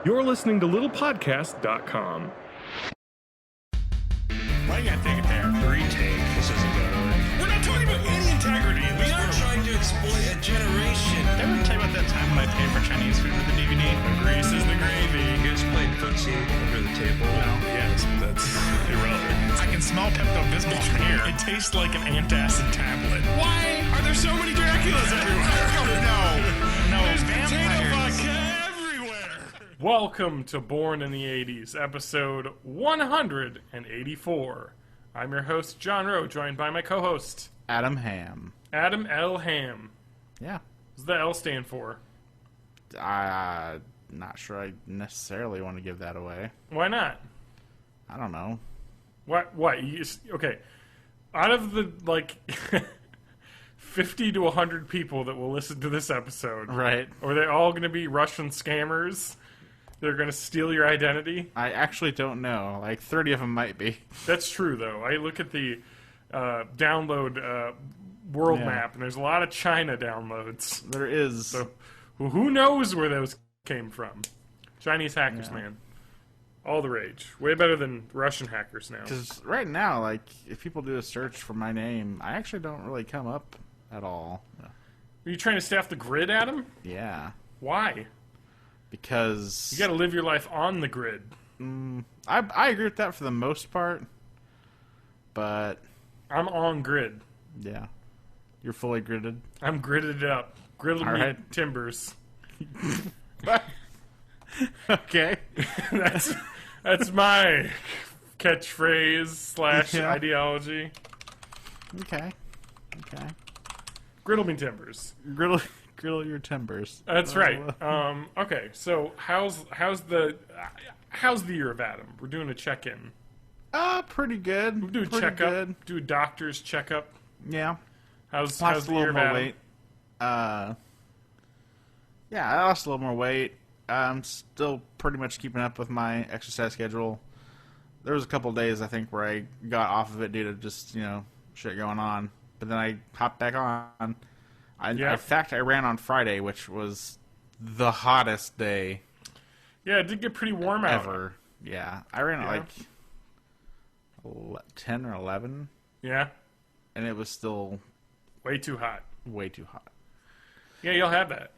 You're listening to littlepodcast.com. Why you gotta take it there? Retake. This isn't good. We're not talking about any integrity in We this are room. trying to exploit a generation. Did I ever tell you about that time when I paid for Chinese food with the DVD? The grease is the gravy. You guys played footsie under the table. Yes, that's irrelevant. I can smell Pepto-Bismol from here. It tastes like an antacid tablet. Why are there so many Draculas everywhere? No, there's potato vodka everywhere. Welcome to Born in the 80s, episode 184. I'm your host, John Rowe, joined by my co-host, Adam Ham. Adam L. Ham. Yeah. What's the L stand for? Not sure I necessarily want to give that away. Why not? I don't know. What? Okay. Out of the, 50 to 100 people that will listen to this episode, Right. are they all going to be Russian scammers? They're going to steal your identity? I actually don't know. 30 of them might be. That's true, though. I look at the download world Yeah. map, and there's a lot of China downloads. There is. So, who knows where those came from? Chinese hackers, Yeah. man. All the rage. Way better than Russian hackers now. Because right now, if people do a search for my name, I actually don't really come up at all. Are you trying to stay off the grid, Adam? Yeah. Why? Because You got to live your life on the grid. I agree with that for the most part. But, I'm on grid. yeah. You're fully gridded. I'm gridded up. Griddled All me right. timbers. Okay. That's my catchphrase / Yeah. ideology. Okay. Griddle me timbers. Griddle your timbers. That's right. Okay, so how's the year of Adam? We're doing a check-in. Pretty good. We'll do a Pretty checkup. good. Do a doctor's checkup. Yeah. How's Lost the a year little of more Adam? weight. Yeah, I lost a little more weight. I'm still pretty much keeping up with my exercise schedule. There was a couple days, I think, where I got off of it due to just, shit going on. But then I hopped back on. In fact, I ran on Friday, which was the hottest day Yeah, it did get pretty warm out. ever. Yeah, I ran at Yeah. 10 or 11, Yeah, and it was still way too hot. way too hot. Yeah, you'll have that.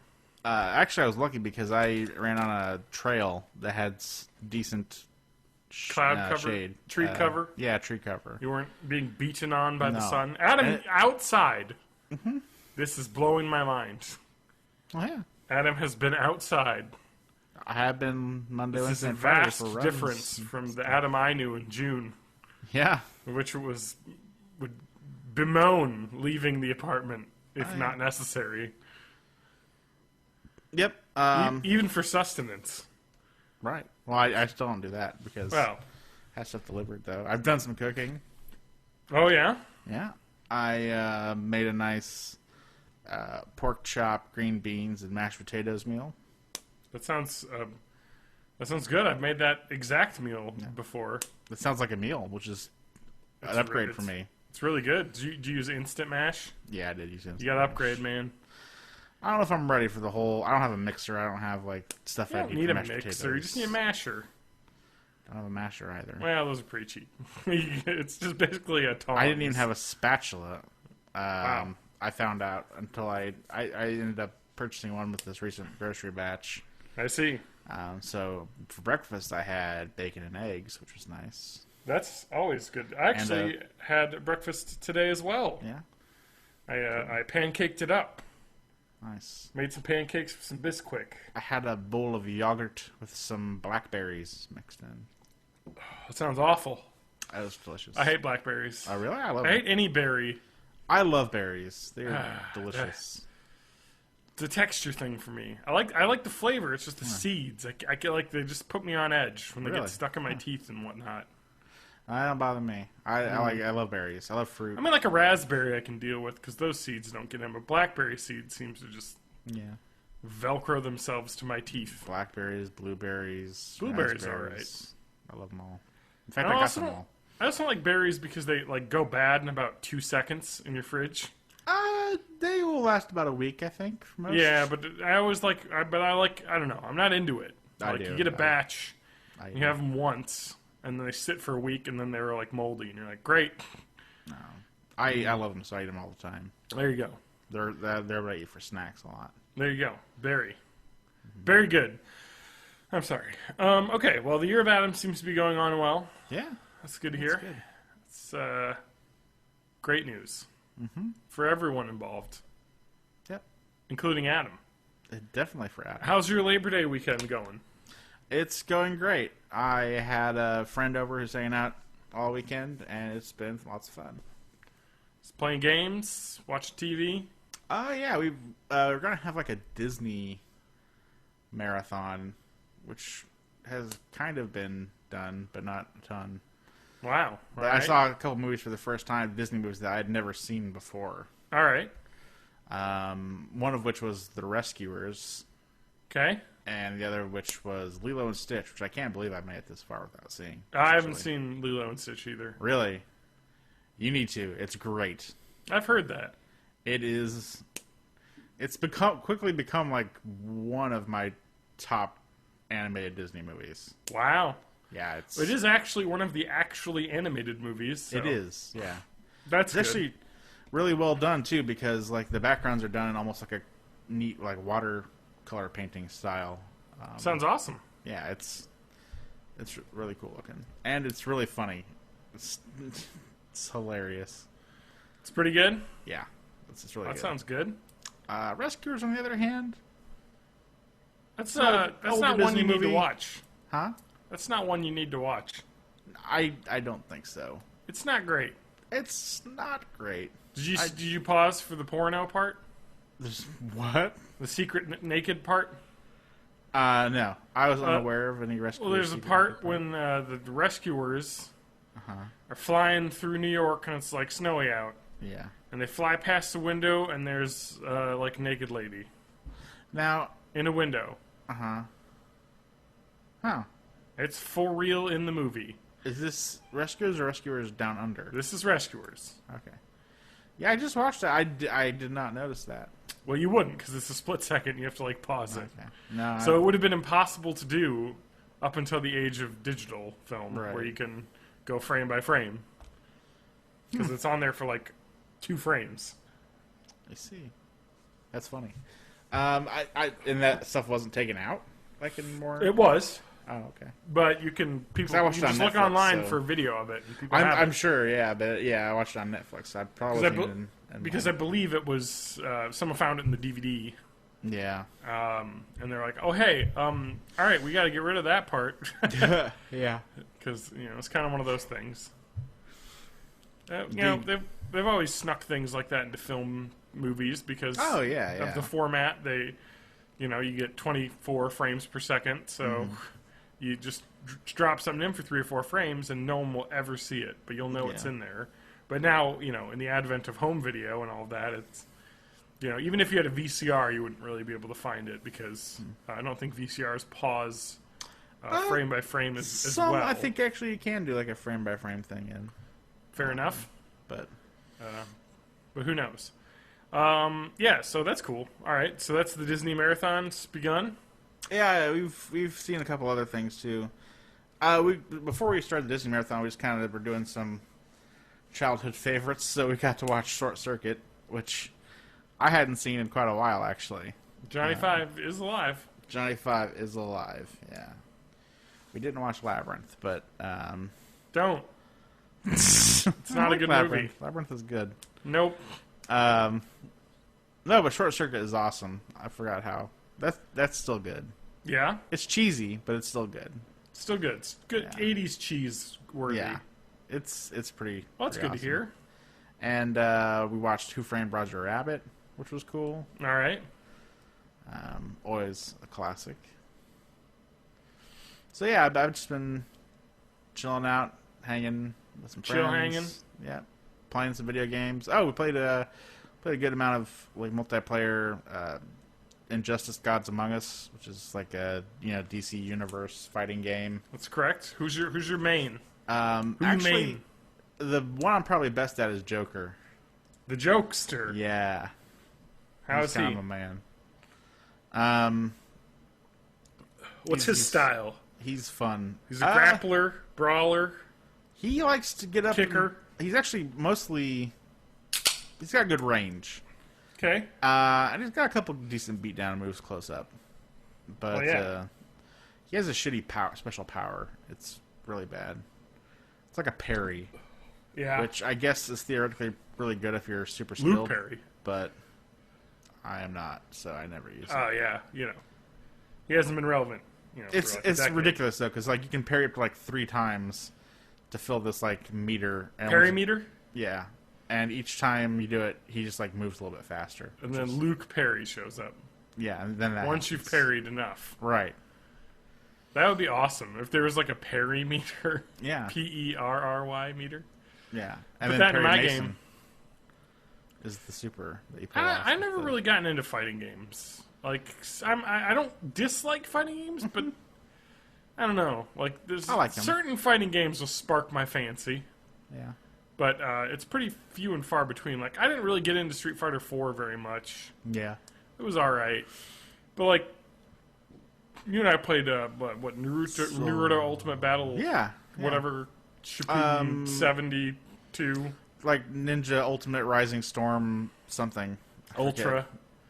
Actually, I was lucky because I ran on a trail that had decent Cloud cover? shade. Tree cover? Yeah, tree cover. You weren't being beaten on by the No. sun. Adam, And- outside. This is blowing my mind. Oh, yeah. Adam has been outside. I have been Monday, This is Wednesday, a and Friday vast for runs. difference from the Adam I knew in June, Yeah. which would bemoan leaving the apartment if not necessary, Yep. even for sustenance. Right. Well, I still don't do that because Well, I have stuff delivered, though. I've done some cooking. oh yeah, Yeah. I made a nice pork chop, green beans, and mashed potatoes meal. that sounds good. I've made that exact meal before. It sounds like a meal, which is It's an upgrade re- for me. It's really good. Do you use Instant Mash? Yeah, I did use it. You got to upgrade, man. I don't know if I'm ready for the whole. I don't have a mixer. I don't have stuff You I don't need need for a mashed mixer. potatoes. You just need a masher. I don't have a masher either. Well, those are pretty cheap. It's just basically a tongs. I didn't even have a spatula. Wow. I found out until I ended up purchasing one with this recent grocery batch. I see. So for breakfast I had bacon and eggs, which was nice. That's always good. I actually had breakfast today as well. Yeah, I pancaked it up. nice. Made some pancakes with some Bisquick. I had a bowl of yogurt with some blackberries mixed in. That sounds awful. That was delicious. I hate blackberries. Oh, really? I love I hate them. any berry. I love berries. They're delicious. It's a texture thing for me. I like the flavor. It's just the seeds. I get like they just put me on edge when they Really? get stuck in my teeth and whatnot. That don't bother me. I love berries. I love fruit. I mean, like a raspberry I can deal with because those seeds don't get in, but blackberry seeds seems to just Yeah. Velcro themselves to my teeth. Blackberries, blueberries. Blueberries are raspberries. I love them all. In fact, I I got also them all. I just don't like berries because they like go bad in about 2 seconds in your fridge. They will last about a week, I think. For most. Yeah, but I always like, I don't know. I'm not into it. I Like do. you get a batch, I you have them once, and then they sit for a week, and then they're like moldy, and you're like, great. I love them, so I eat them all the time. There you go. They're what I eat for snacks a lot. There you go. Very good. I'm sorry. Okay, well, the Year of Adam seems to be going on well. Yeah, That's good to hear. good. It's great news for everyone involved, Yep, including Adam. definitely for Adam. How's your Labor Day weekend going? It's going great. I had a friend over who's hanging out all weekend, and it's been lots of fun. Just playing games, watching TV. Oh yeah, we're gonna have like a Disney marathon, which has kind of been done, but not a ton. Wow. But I saw a couple movies for the first time, Disney movies that I had never seen before. All right. One of which was The Rescuers, Okay. and the other of which was Lilo and Stitch, which I can't believe I made it this far without seeing. I haven't actually. seen Lilo and Stitch either. Really? You need to. It's great. I've heard that. It is. It's quickly become like one of my top animated Disney movies. Wow. Yeah, it's. It is actually one of the actually animated movies. So It is. Yeah, That's it's good. actually really well done too, because like the backgrounds are done in almost like a neat like watercolor painting style. Sounds awesome. Yeah, it's really cool looking, and it's really funny. It's hilarious. It's pretty good. Yeah, it's really That good. sounds good. Rescuers, on the other hand, That's an that's older not one Disney you need to movie. watch. huh? That's not one you need to watch. I don't think so. It's not great. It's not great. Did you pause for the porno part? There's what? The secret naked part? No, I was unaware of any rescuers. Well, there's a part when the rescuers are flying through New York and it's like snowy out, Yeah. and they fly past the window and there's like a naked lady Now, in a window. huh? It's for real in the movie. Is this Rescuers or Rescuers Down Under? This is Rescuers. Okay. Yeah, I just watched that. I did not notice that. Well, you wouldn't because it's a split second. You have to like pause it. Okay. No. So it would have been impossible to do up until the age of digital film, Right. where you can go frame by frame, because it's on there for like 2 frames. I see. That's funny. And that stuff wasn't taken out like anymore. It was, Oh, okay. but you can people I you watched it on just look Netflix, online so- for video of it. And people have I'm it. sure, yeah, but yeah, I watched it on Netflix. I probably Because wasn't even in because I believe it was someone found it in the DVD, yeah. and they're like, "Oh, hey, all right, we got to get rid of that part," Yeah. because it's kind of one of those things. They've always snuck things like that into film movies because Oh, yeah, of yeah. the format. They, you get 24 frames per second, so you just drop something in for 3 or 4 frames, and no one will ever see it, but you'll know it's Yeah. in there. But now, in the advent of home video and all of that, it's even if you had a VCR, you wouldn't really be able to find it because I don't think VCRs pause frame by frame as Some, well. I think actually you can do like a frame by frame thing in, Fair enough. but But who knows? So that's cool. All right, so that's the Disney marathon's begun. yeah, we've seen a couple other things too. Before we started the Disney marathon, we just kind of were doing some childhood favorites, so we got to watch Short Circuit, which I hadn't seen in quite a while actually. Johnny Five is alive. Johnny Five is alive. Yeah, we didn't watch Labyrinth, but Don't. it's not a good movie. Labyrinth is good. Nope. No, but Short Circuit is awesome. I forgot how. That's still good. Yeah, It's cheesy, but it's still good. still good. It's good. Yeah. 80s cheese worthy. Yeah, it's pretty. Well, that's pretty good to awesome. hear. And we watched Who Framed Roger Rabbit, which was cool. All right. Always a classic. So yeah, I've just been chilling out, hanging with some friends. Chill hanging? Yeah, playing some video games. Oh, we played a good amount of like multiplayer Injustice: Gods Among Us, which is like a DC Universe fighting game. That's correct. Who's your main? Who Actually, main? the one I'm probably best at is Joker. The Jokester. Yeah, How he's is kind he? of a man. What's his style? He's fun. He's a grappler, brawler. He likes to get up. Kicker. He's actually mostly. He's got good range. Okay. And he's got a couple decent beatdown moves close up. But he has a shitty special power. It's really bad. It's like a parry. Yeah. Which I guess is theoretically really good if you're super skilled. Luke parry. But I am not, so I never use it. Oh, yeah. He hasn't been relevant. It's ridiculous, though, because like, you can parry up to like 3 times to fill this like meter. Parry meter? Yeah. And each time you do it, he just like moves a little bit faster. And then Luke parry shows up. Yeah, and then that Once you've parried enough. Right. That would be awesome if there was like a parry meter. Yeah. Perry meter. Yeah. Put And then that in Parry my Mason game. is the super that you pull off. I never really gotten into fighting games. Like, I don't dislike fighting games, but I don't know. Like, there's I like them. certain fighting games will spark my fancy. Yeah. But it's pretty few and far between. Like, I didn't really get into Street Fighter 4 very much. Yeah. It was alright. But, like, you and I played, Naruto Ultimate Battle? Yeah. Whatever. Shippuden 72. Like Ninja Ultimate Rising Storm something. Ultra.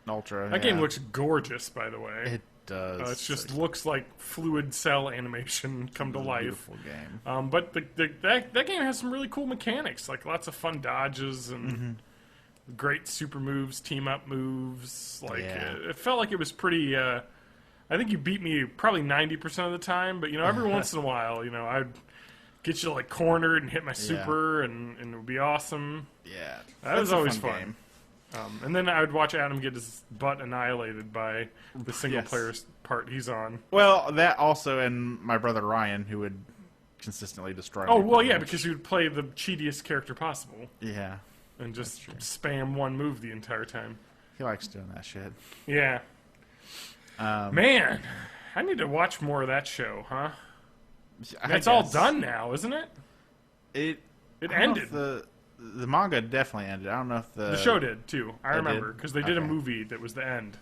That game looks gorgeous, by the way. It does. It just looks like fluid cell animation come to life. Beautiful game. But that game has some really cool mechanics, like lots of fun dodges and great super moves, team up moves. Like it felt like it was pretty. I think you beat me probably 90% of the time, but every once in a while, I'd get you like cornered and hit my super, and it would be awesome. Yeah, that was always fun. Game. And then I would watch Adam get his butt annihilated by the single player part he's on. Well, that also, and my brother Ryan, who would consistently destroy me. Oh, well, yeah, because you would play the cheatiest character possible. Yeah. And just spam one move the entire time. He likes doing that shit. Yeah. Man, I need to watch more of that show, huh? It's all done now, isn't it? It ended. The manga definitely ended. I don't know if the show did too. I remember because they did a movie that was the end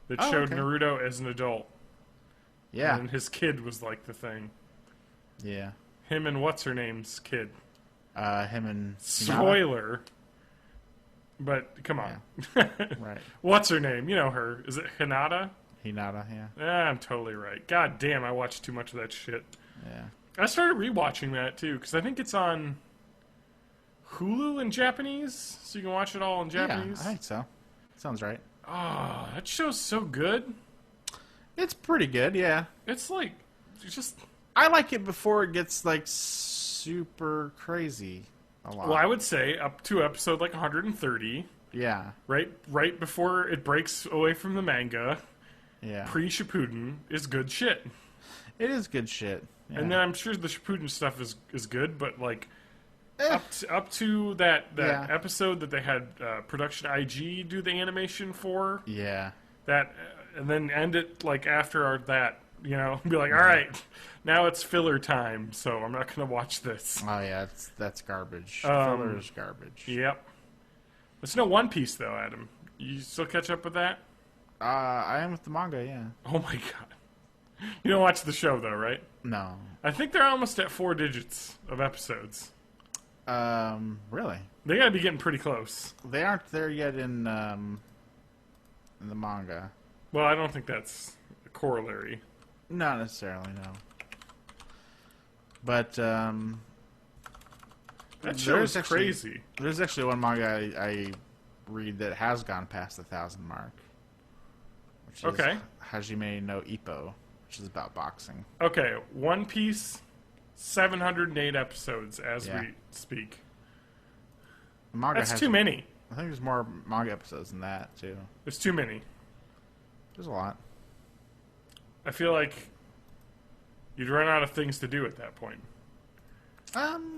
that showed Naruto as an adult. Yeah, and his kid was like the thing. Yeah, him and what's her name's kid. Him and spoiler. But come on, right? What's her name? You know her. Is it Hinata? Hinata, yeah. I'm totally right. God damn, I watched too much of that shit. Yeah. I started rewatching that too because I think it's on Hulu in Japanese, so you can watch it all in Japanese. Yeah, I think so. Sounds right. Oh, that show's so good. It's pretty good, yeah. It's like, just... I like it before it gets, like, super crazy a lot. Well, I would say up to episode, like, 130. Yeah. Right before it breaks away from the manga. Yeah. Pre-Shippuden is good shit. It is good shit. Yeah. And then I'm sure the Shippuden stuff is good, but, like... Up to that episode that they had Production IG do the animation for. Yeah. That and then end it like after that, be like, all right, now it's filler time, so I'm not going to watch this. Oh yeah, that's garbage. Filler is garbage. Yep. There's no One Piece though, Adam. You still catch up with that? I am with the manga, yeah. Oh my god. You don't watch the show though, right? No. I think they're almost at 4 digits of episodes. Really? They gotta be getting pretty close. They aren't there yet in the manga. Well, I don't think that's a corollary. Not necessarily, no. But, that show's crazy. There's actually one manga I read that has gone past the 1,000 mark. Which is Hajime no Ippo, which is about boxing. Okay, One Piece... 708 episodes as we speak. That's too many. I think there's more manga episodes than that, too. There's too many. There's a lot. I feel like you'd run out of things to do at that point. No,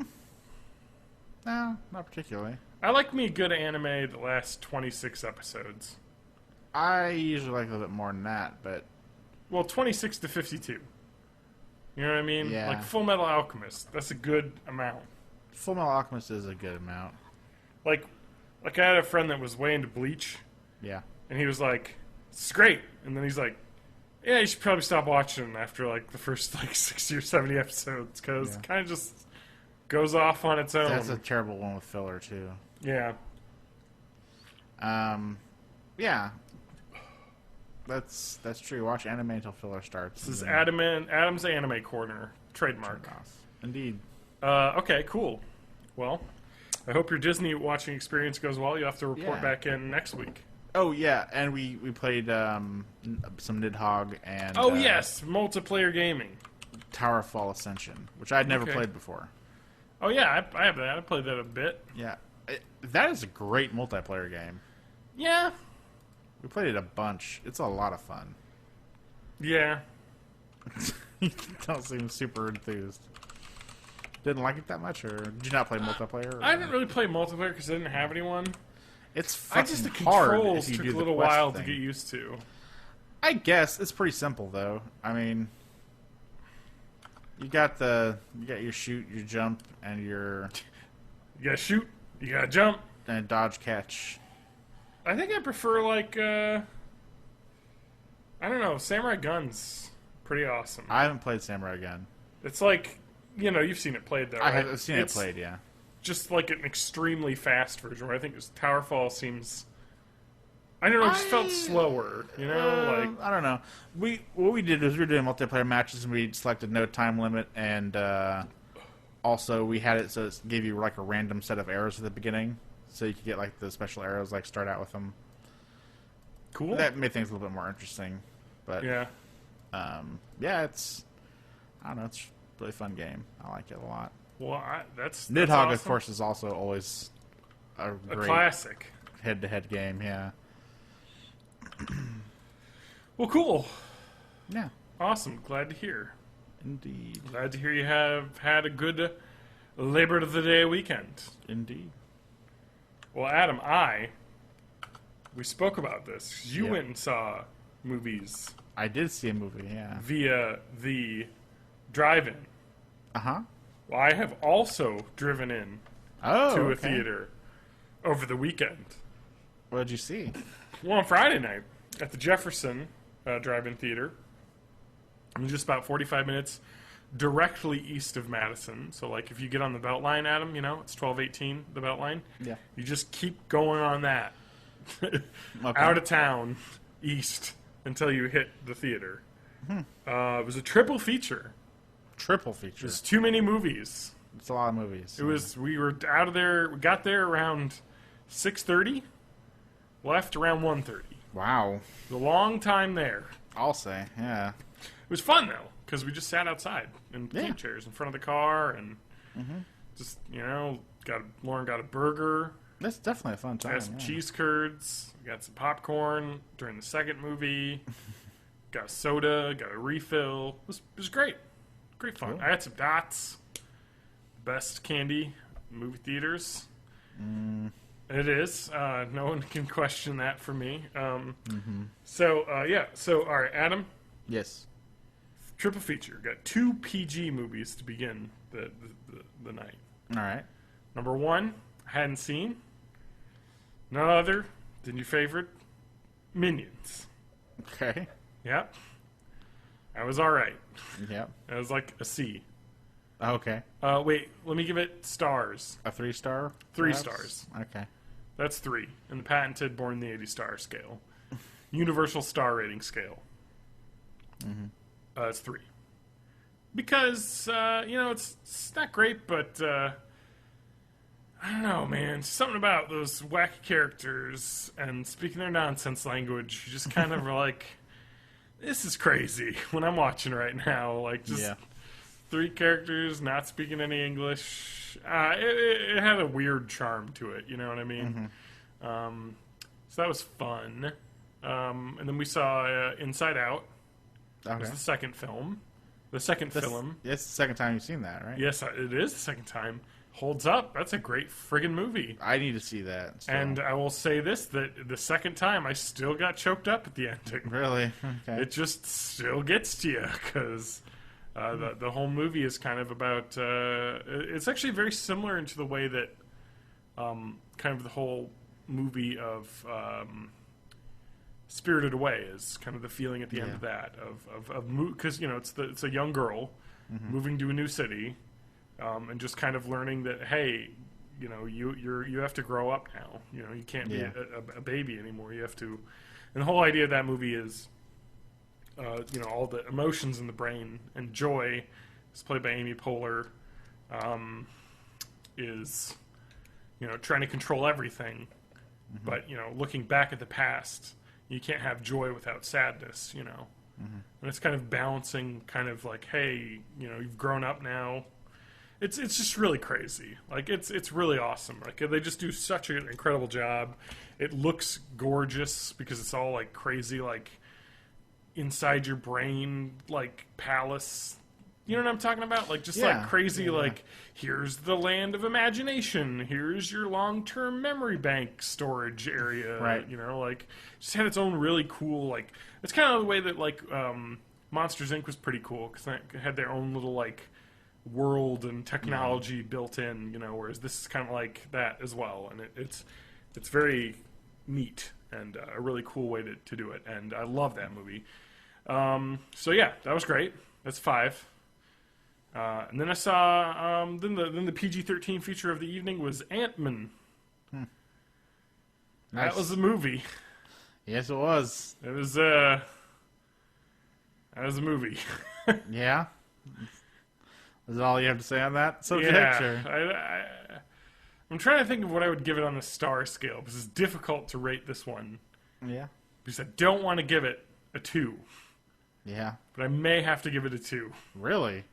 not particularly. I like me a good anime that lasts 26 episodes. I usually like a little bit more than that, but... Well, 26 to 52. You know what I mean? Yeah. Like Full Metal Alchemist. That's a good amount. Full Metal Alchemist is a good amount. Like I had a friend that was way into Bleach. Yeah. And he was like, it's great. And then he's like, Yeah, you should probably stop watching after like the first like 60 or 70 episodes because it kind of just goes off on its own. That's a terrible one with filler too. Yeah. Yeah. That's true. Watch anime until filler starts. This is Adam's Anime Corner trademark. Indeed. Okay, cool. Well, I hope your Disney watching experience goes well. You have to report back in next week. Oh yeah, and we played some Nidhogg and yes, multiplayer gaming. Towerfall Ascension, which I'd never played before. Oh yeah, I have that. I played that a bit. Yeah, that is a great multiplayer game. Yeah. We played it a bunch. It's a lot of fun. Yeah. You don't seem super enthused. Didn't like it that much, or did you not play multiplayer? I didn't really play multiplayer because I didn't have anyone. It's fucking the hard controls if you took do a the little quest while thing. to get used to. I guess it's pretty simple though. I mean, you got your shoot, your jump, and your You gotta shoot, you gotta jump. and dodge catch. I think I prefer like I don't know, Samurai Gun's pretty awesome. I haven't played Samurai Gun. It's like, you've seen it played though, right? I've seen it played, yeah. Just like an extremely fast version where I think Towerfall seems, I don't know, it just felt slower, like I don't know. What we did was we were doing multiplayer matches and we selected no time limit, and also we had it so it gave you like a random set of arrows at the beginning, so you could get like the special arrows, like start out with them. cool. That made things a little bit more interesting, but Yeah. it's I don't know, it's a really fun game. I like it a lot. Well, that's Nidhogg, awesome. of course, is also always a A great classic. head-to-head game. Yeah, Well, cool. yeah, Awesome. Glad to hear. indeed, Glad to hear you have had a good Labor of the Day weekend. indeed. Well, Adam, we spoke about this. You Yep. went and saw movies I did see a movie. Yeah. via the drive-in. Uh-huh. Well, I have also driven in Oh, to a okay. theater over the weekend. What did you see? Well, on Friday night at the Jefferson Drive-In Theater. I'm just about 45 minutes directly east of Madison. So, like, if you get on the Beltline, Adam, it's 1218, the Beltline. Yeah. You just keep going on that Okay. out of town east until you hit the theater. It was a triple feature. Triple feature. There's too many movies. It's a lot of movies. We were out of there. We got there around 6:30. Left around 1:30. Wow. It was a long time there. I'll say, yeah. It was fun though, because we just sat outside in Yeah. camp chairs in front of the car and just Lauren got a burger, That's definitely a fun time. got some yeah. cheese curds, got some popcorn during the second movie, got a soda, got a refill. It was great. Great fun. Cool. I had some dots. Best candy in movie theaters. It is. No one can question that for me. So, all right, Adam, Yes. triple feature. Got 2 PG movies to begin the night. All right. Number 1, I hadn't seen. None other than your favorite, Minions. Okay. Yep. That was all right. Yep. That was like a C. Okay. Wait, let me give it stars. A 3-star? 3 perhaps? stars. Okay. That's 3 in the patented Born in the 80s star scale. Universal star rating scale. It's 3. Because, it's not great, but, I don't know, man. Something about those wacky characters and speaking their nonsense language, you just kind of are like, this is crazy when I'm watching right now. Like, just Yeah. 3 characters not speaking any English. It had a weird charm to it, you know what I mean? So that was fun. And then we saw Inside Out. It Okay. was the second film. The second film. It's the second time you've seen that, right? Yes, it is the second time. Holds up. That's a great friggin' movie. I need to see that. So. And I will say this, that the second time I still got choked up at the ending. Really? Okay. It just still gets to you, because the whole movie is kind of about... it's actually very similar into the way that kind of the whole movie of... Spirited Away is kind of the feeling at the end of that because it's a young girl moving to a new city, and just kind of learning that, hey, you have to grow up now. You can't be a baby anymore. You have to. And the whole idea of that movie is, all the emotions in the brain, and Joy is played by Amy Poehler, is, trying to control everything, but looking back at the past, you can't have joy without sadness. And it's kind of balancing, kind of like, hey, you've grown up now. It's just really crazy. Like, it's really awesome. Like, they just do such an incredible job. It looks gorgeous because it's all, like, crazy, like, inside your brain, like, palace. You know what I'm talking about? Like, just, like, crazy, like, here's the land of imagination. Here's your long-term memory bank storage area. Right. Like, just had its own really cool, like, it's kind of the way that, like, Monsters, Inc. was pretty cool because it had their own little, like, world and technology built in, whereas this is kind of like that as well, and it's very neat and a really cool way to do it, and I love that movie. So yeah, that was great. That's 5. And then I saw then the PG-13 feature of the evening was Ant-Man. Nice. That was a movie. Yes, it was. It was that was a movie. Yeah. Is that all you have to say on that subject? Yeah, I'm trying to think of what I would give it on the star scale, because it's difficult to rate this one. Yeah. Because I don't want to give it a 2. Yeah. But I may have to give it a 2. Really?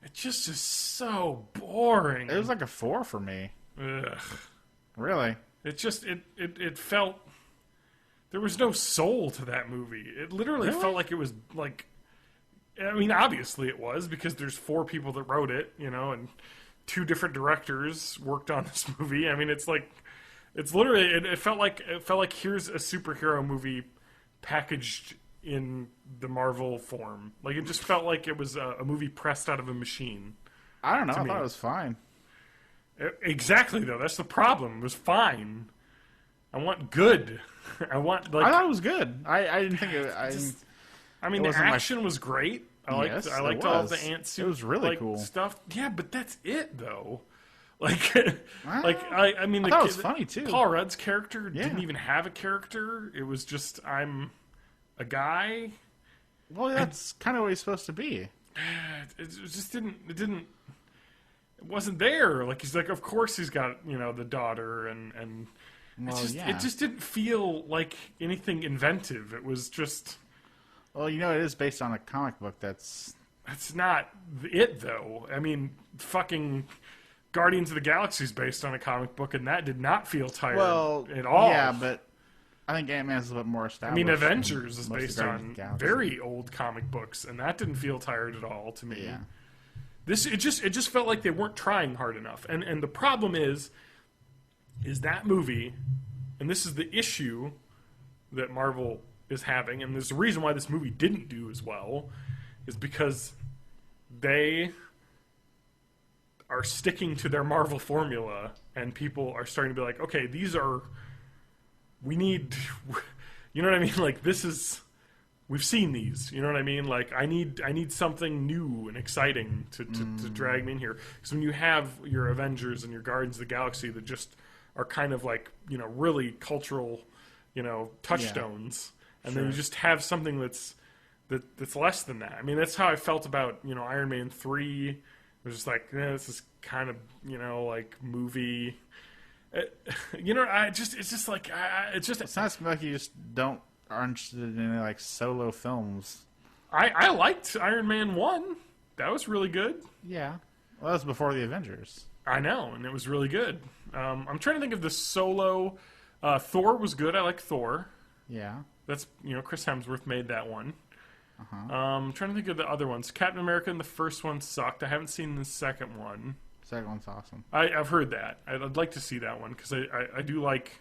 It's just so boring. It was like a 4 for me. Ugh. Really? It just, it felt... There was no soul to that movie. It literally felt like it was, like... I mean, obviously it was, because there's 4 people that wrote it, and 2 different directors worked on this movie. I mean, it's like, it's literally, it felt like here's a superhero movie packaged in the Marvel form. Like, it just felt like it was a movie pressed out of a machine. I don't know. I thought it was fine. Exactly, though. That's the problem. It was fine. I want good. I want, like... I thought it was good. I didn't think it... I mean, the action was great. I liked all the ant suit. It was really cool stuff. Yeah, but that's it though. Like, I mean, I thought it was funny too. Paul Rudd's character didn't even have a character. It was just, I'm a guy. Well, that's kind of what he's supposed to be. It just didn't. It wasn't there. Like, he's like, of course he's got the daughter, and it just didn't feel like anything inventive. It was just. Well, it is based on a comic book that's not it, though. I mean, fucking Guardians of the Galaxy is based on a comic book, and that did not feel tired at all. Yeah, but I think Ant-Man is a bit more established. I mean, Avengers is based on very old comic books, and that didn't feel tired at all to me. Yeah. It just felt like they weren't trying hard enough. And the problem is that movie, and this is the issue that Marvel is having, and there's a reason why this movie didn't do as well, is because they are sticking to their Marvel formula, and people are starting to be like, okay, we need, you know what I mean? Like, we've seen these, you know what I mean? Like, I need something new and exciting to drag me in here. Because when you have your Avengers and your Guardians of the Galaxy that just are kind of like, really cultural, touchstones, and then you just have something that's less than that. I mean, that's how I felt about Iron Man 3. It was just like, this is kind of like movie. It's just like it sounds like you just aren't interested in any like solo films. I liked Iron Man 1. That was really good. Yeah, well, that was before the Avengers. I know, and it was really good. I'm trying to think of the solo. Thor was good. I like Thor. Yeah. That's, Chris Hemsworth made that one. I'm trying to think of the other ones. Captain America in the first one sucked. I haven't seen the second one. Second one's awesome. I've heard that. I'd like to see that one, because I do like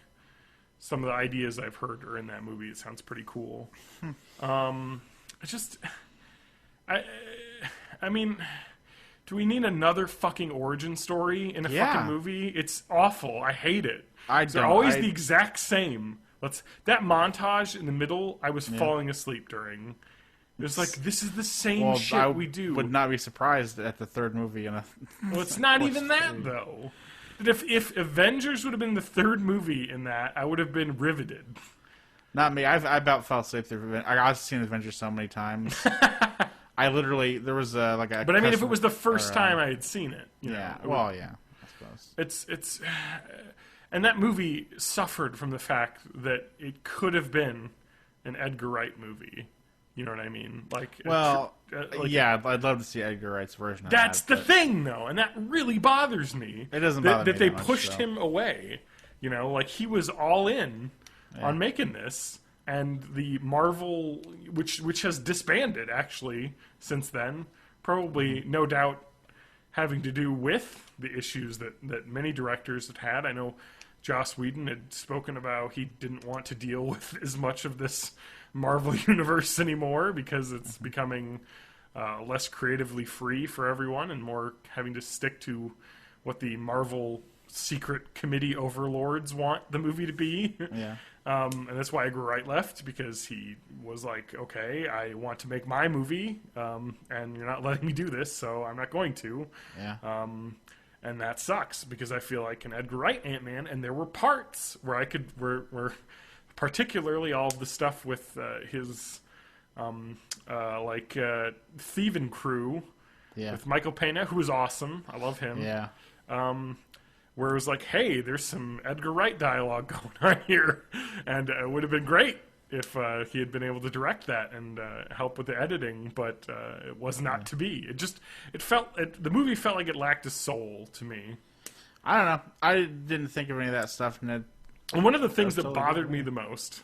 some of the ideas I've heard are in that movie. It sounds pretty cool. I mean, do we need another fucking origin story in a fucking movie? It's awful. I hate it. They're always the exact same. That montage in the middle, I was falling asleep during. It was like, this is the same shit we do. Would not be surprised at the third movie. Well, it's not even that, though. If Avengers would have been the third movie in that, I would have been riveted. Not me. I about fell asleep through. I've seen Avengers so many times. I literally there was like a. But I mean, if it was the first time I had seen it, you know, yeah. I suppose it's and that movie suffered from the fact that it could have been an Edgar Wright movie. You know what I mean? I'd love to see Edgar Wright's version of that. That's the thing, though, and that really bothers me. It doesn't bother me that they that much, pushed him away. You know, like he was all in on making this, and the Marvel, which has disbanded actually since then, probably no doubt having to do with the issues that many directors had had. I know Joss Whedon had spoken about he didn't want to deal with as much of this Marvel universe anymore because it's becoming less creatively free for everyone and more having to stick to what the Marvel secret committee overlords want the movie to be. Yeah. And that's why Edgar Wright left, because he was like, okay, I want to make my movie, and you're not letting me do this, so I'm not going to. Yeah. And that sucks, because I feel like an Edgar Wright Ant-Man, and there were parts where I could, where particularly all of the stuff with his, Thieving Crew, with Michael Pena, who was awesome. I love him. Yeah. Where it was like, hey, there's some Edgar Wright dialogue going on here. And it would have been great if he had been able to direct that and help with the editing, but it was not to be. The movie felt like it lacked a soul to me. I don't know. I didn't think of any of that stuff. And one of the things that bothered me the most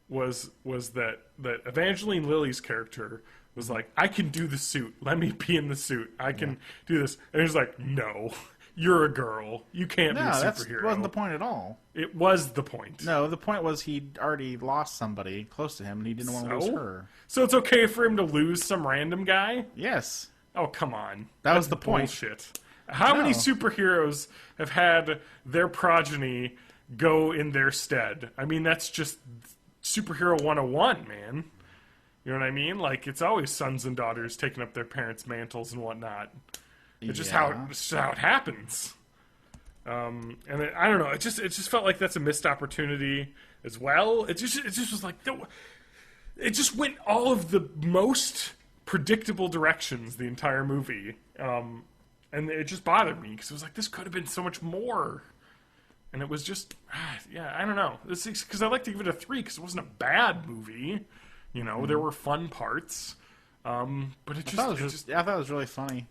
was that Evangeline Lilly's character was like, I can do the suit. Let me be in the suit. I can do this. And he's like, no. You're a girl. You can't be a superhero. That wasn't the point at all. It was the point. No, the point was he'd already lost somebody close to him, and he didn't want to lose her. So it's okay for him to lose some random guy? Yes. Oh, come on. That was the point. Bullshit. How many superheroes have had their progeny go in their stead? I mean, that's just superhero 101, man. You know what I mean? Like, it's always sons and daughters taking up their parents' mantles and whatnot. It's just how it happens. And I don't know. It just felt like that's a missed opportunity as well. It just was like it just went all of the most predictable directions the entire movie, and it just bothered me because it was like this could have been so much more, and it was just I don't know. This because I like to give it a 3 because it wasn't a bad movie. You know, there were fun parts, but I thought it was really funny.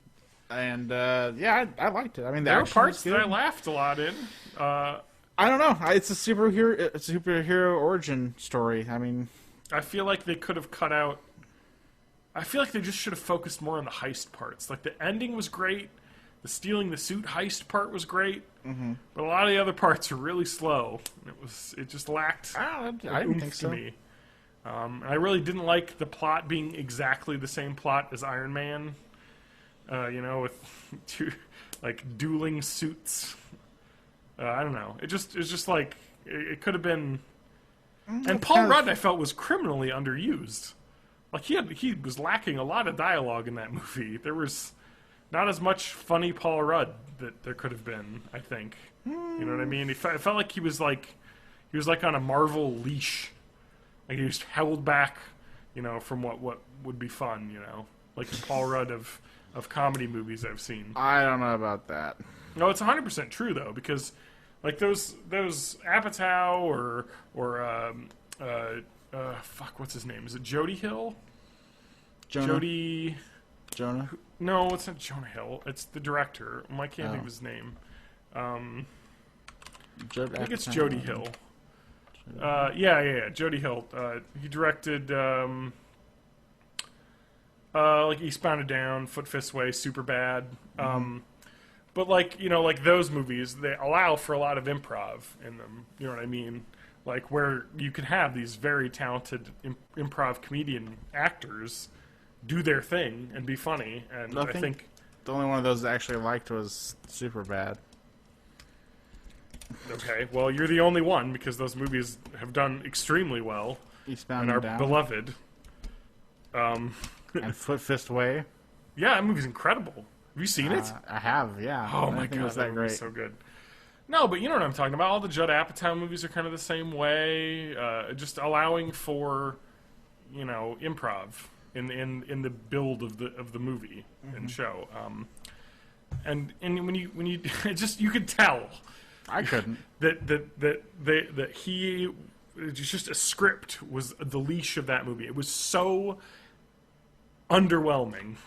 And I liked it. I mean, there were parts that I laughed a lot in. I don't know. It's a superhero origin story. I mean, I feel like they could have cut out. I feel like they just should have focused more on the heist parts. Like the ending was great, the stealing the suit heist part was great, but a lot of the other parts are really slow. It just lacked. I didn't think so. To me. I really didn't like the plot being exactly the same plot as Iron Man. With two, like, dueling suits. I don't know. It's just like, it could have been... And Paul Rudd, I felt, was criminally underused. Like, he was lacking a lot of dialogue in that movie. There was not as much funny Paul Rudd that there could have been, I think. You know what I mean? It felt like he was like on a Marvel leash. Like, he was held back, from what would be fun, Like the Paul Rudd of comedy movies I've seen. I don't know about that. No, it's 100% true though, because like those Apatow or what's his name? Is it Jody Hill? Jonah? No, it's not Jonah Hill. It's the director. I can't think of his name. I think it's Jody Hill. Jody Hill. He directed like Eastbound and Down, Foot Fist Way, Super Bad. But like those movies, they allow for a lot of improv in them. You know what I mean? Like where you can have these very talented improv comedian actors do their thing and be funny. And I think the only one of those I actually liked was Super Bad. Okay, well, you're the only one because those movies have done extremely well Eastbound and are Down. beloved. And Foot Fist Way. Yeah, that movie's incredible. Have you seen it? I have, yeah. Oh I my think god, it was that great. so good. No, but you know what I'm talking about. All the Judd Apatow movies are kind of the same way, just allowing for, improv in the build of the movie and show. And when you just you could tell. I couldn't. that he just a script was the leash of that movie. It was so underwhelming.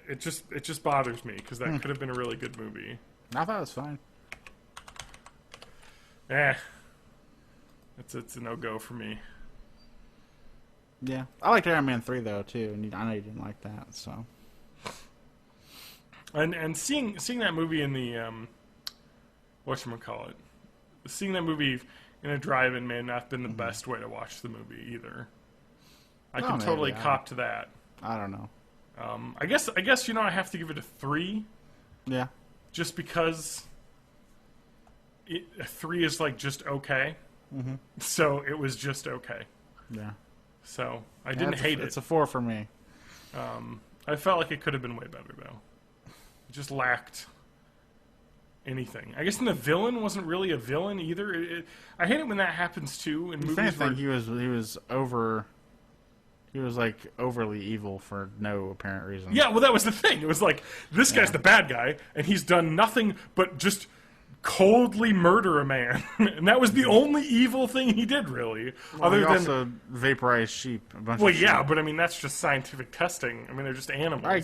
It just bothers me because that could have been a really good movie. I thought it was fine. It's a no-go for me. Yeah. I liked Iron Man 3, though, too. And I know you didn't like that, so. And seeing that movie in the whatchamacallit, seeing that movie in a drive-in may not have been the best way to watch the movie either. I can totally cop to that. I don't know. I guess I have to give it a 3. Yeah. Just because a 3 is like just okay. Mm-hmm. So it was just okay. Yeah. So I didn't hate it. It's a 4 for me. I felt like it could have been way better though. It just lacked anything. I guess the villain wasn't really a villain either. I hate it when that happens too in movies. If anything, he was like overly evil for no apparent reason. Yeah, well, that was the thing. It was like this guy's the bad guy, and he's done nothing but just coldly murder a man, and that was the only evil thing he did, really. Well, he also vaporized sheep. A bunch of sheep. But I mean that's just scientific testing. I mean they're just animals. I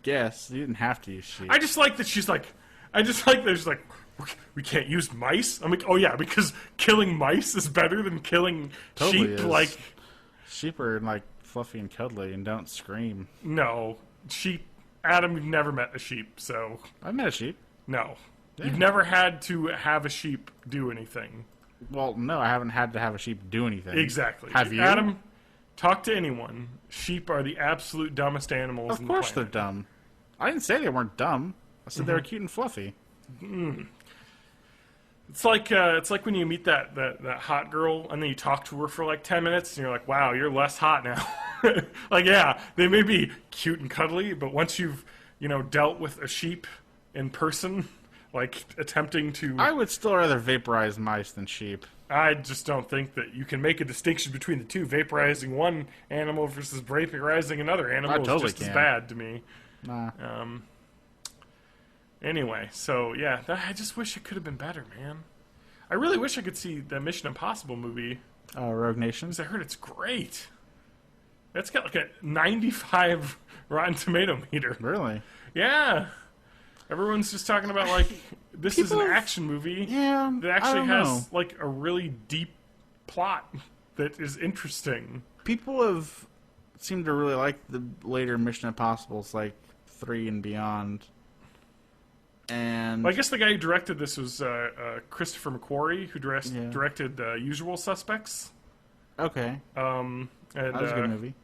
guess you didn't have to use sheep. I just like that she's like, we can't use mice. I'm like, oh yeah, because killing mice is better than killing sheep. Is. Like sheep are like fluffy and cuddly and don't scream. No, sheep. Adam, you've never met a sheep, so I've met a sheep. No, yeah. You've never had to have a sheep do anything. Well, no, I haven't had to have a sheep do anything. Exactly. Have you, Adam? Talk to anyone. Sheep are the absolute dumbest animals. Of in course, the they're planet. dumb. I didn't say they weren't dumb. I said they were cute and fluffy. It's like when you meet that hot girl and then you talk to her for like 10 minutes and you're like, wow, you're less hot now. Like, yeah, they may be cute and cuddly, but once you've dealt with a sheep in person, like attempting to, I would still rather vaporize mice than sheep. I just don't think that you can make a distinction between the two. Vaporizing one animal versus vaporizing another animal is just as bad to me. Nah. Anyway, so yeah, I just wish it could have been better, man. I really wish I could see the Mission Impossible movie. Rogue Nation? Because I heard it's great. That's got like a 95 Rotten Tomato meter. Really? Yeah. Everyone's just talking about like, this is an action movie that actually has like a really deep plot that is interesting. People have seemed to really like the later Mission Impossibles, like 3 and beyond. And well, I guess the guy who directed this was Christopher McQuarrie, who directed Usual Suspects. Okay. And, that was a good movie.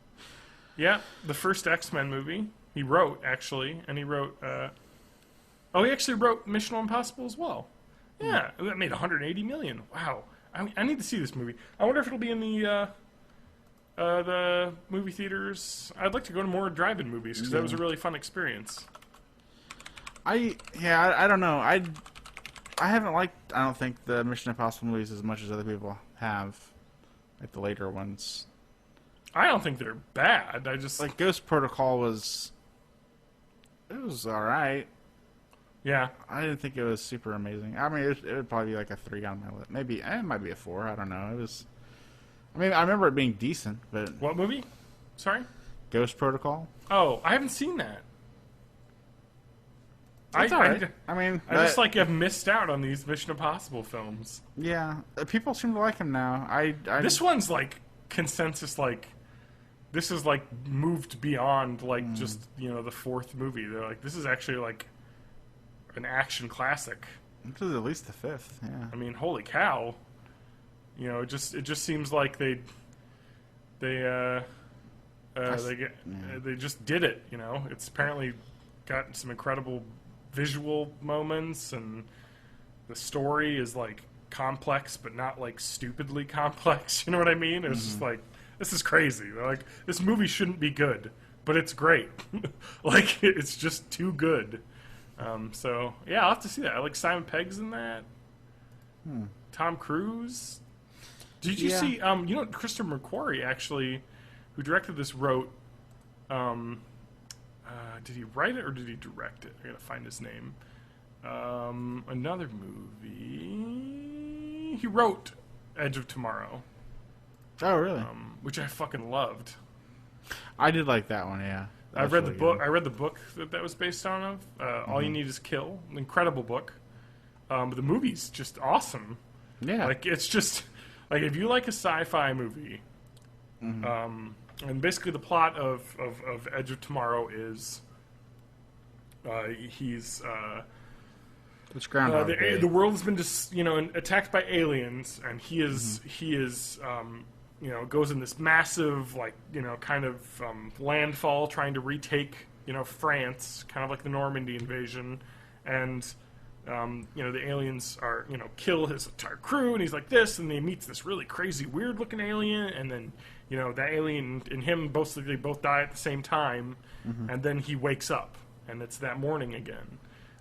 Yeah, the first X-Men movie. He wrote, actually, and he wrote... he actually wrote Mission Impossible as well. Yeah, that made $180 million. Wow. I need to see this movie. I wonder if it'll be in the movie theaters. I'd like to go to more drive-in movies, because that was a really fun experience. I don't know. I haven't liked, I don't think, the Mission Impossible movies as much as other people have. Like the later ones. I don't think they're bad. I just... Like, Ghost Protocol was... It was alright. Yeah. I didn't think it was super amazing. I mean, it would probably be like a 3 on my list. Maybe, it might be a 4. I don't know. It was... I mean, I remember it being decent, but... What movie? Sorry? Ghost Protocol. Oh, I haven't seen that. It's alright. I just like have missed out on these Mission Impossible films. Yeah, people seem to like him now. This one's like consensus. Like this is like moved beyond like just the fourth movie. They're like this is actually like an action classic. This is at least the 5th. Yeah. I mean, holy cow! It just seems like they just did it. It's apparently got some incredible visual moments and the story is like complex, but not like stupidly complex. You know what I mean? It's just like, this is crazy. Like, this movie shouldn't be good, but it's great. Like, it's just too good. So yeah, I'll have to see that. I like Simon Pegg's in that. Tom Cruise. Did you see? You know, Christopher McQuarrie actually, who directed this, wrote. Did he write it or did he direct it? I gotta find his name. Another movie. He wrote Edge of Tomorrow. Oh, really? Which I fucking loved. I did like that one. Yeah, I read the book. I read the book that was based on All You Need Is Kill. An incredible book. But the movie's just awesome. Yeah, Like, it's just like, if you like a sci-fi movie, and basically the plot of Edge of Tomorrow is he's it's Groundhog Day. the world has been just attacked by aliens, and he is goes in this massive kind of landfall trying to retake France, kind of like the Normandy invasion, and the aliens are kill his entire crew, and he's like this, and he meets this really crazy weird looking alien, and then that alien and him both die at the same time, and then he wakes up, and it's that morning again,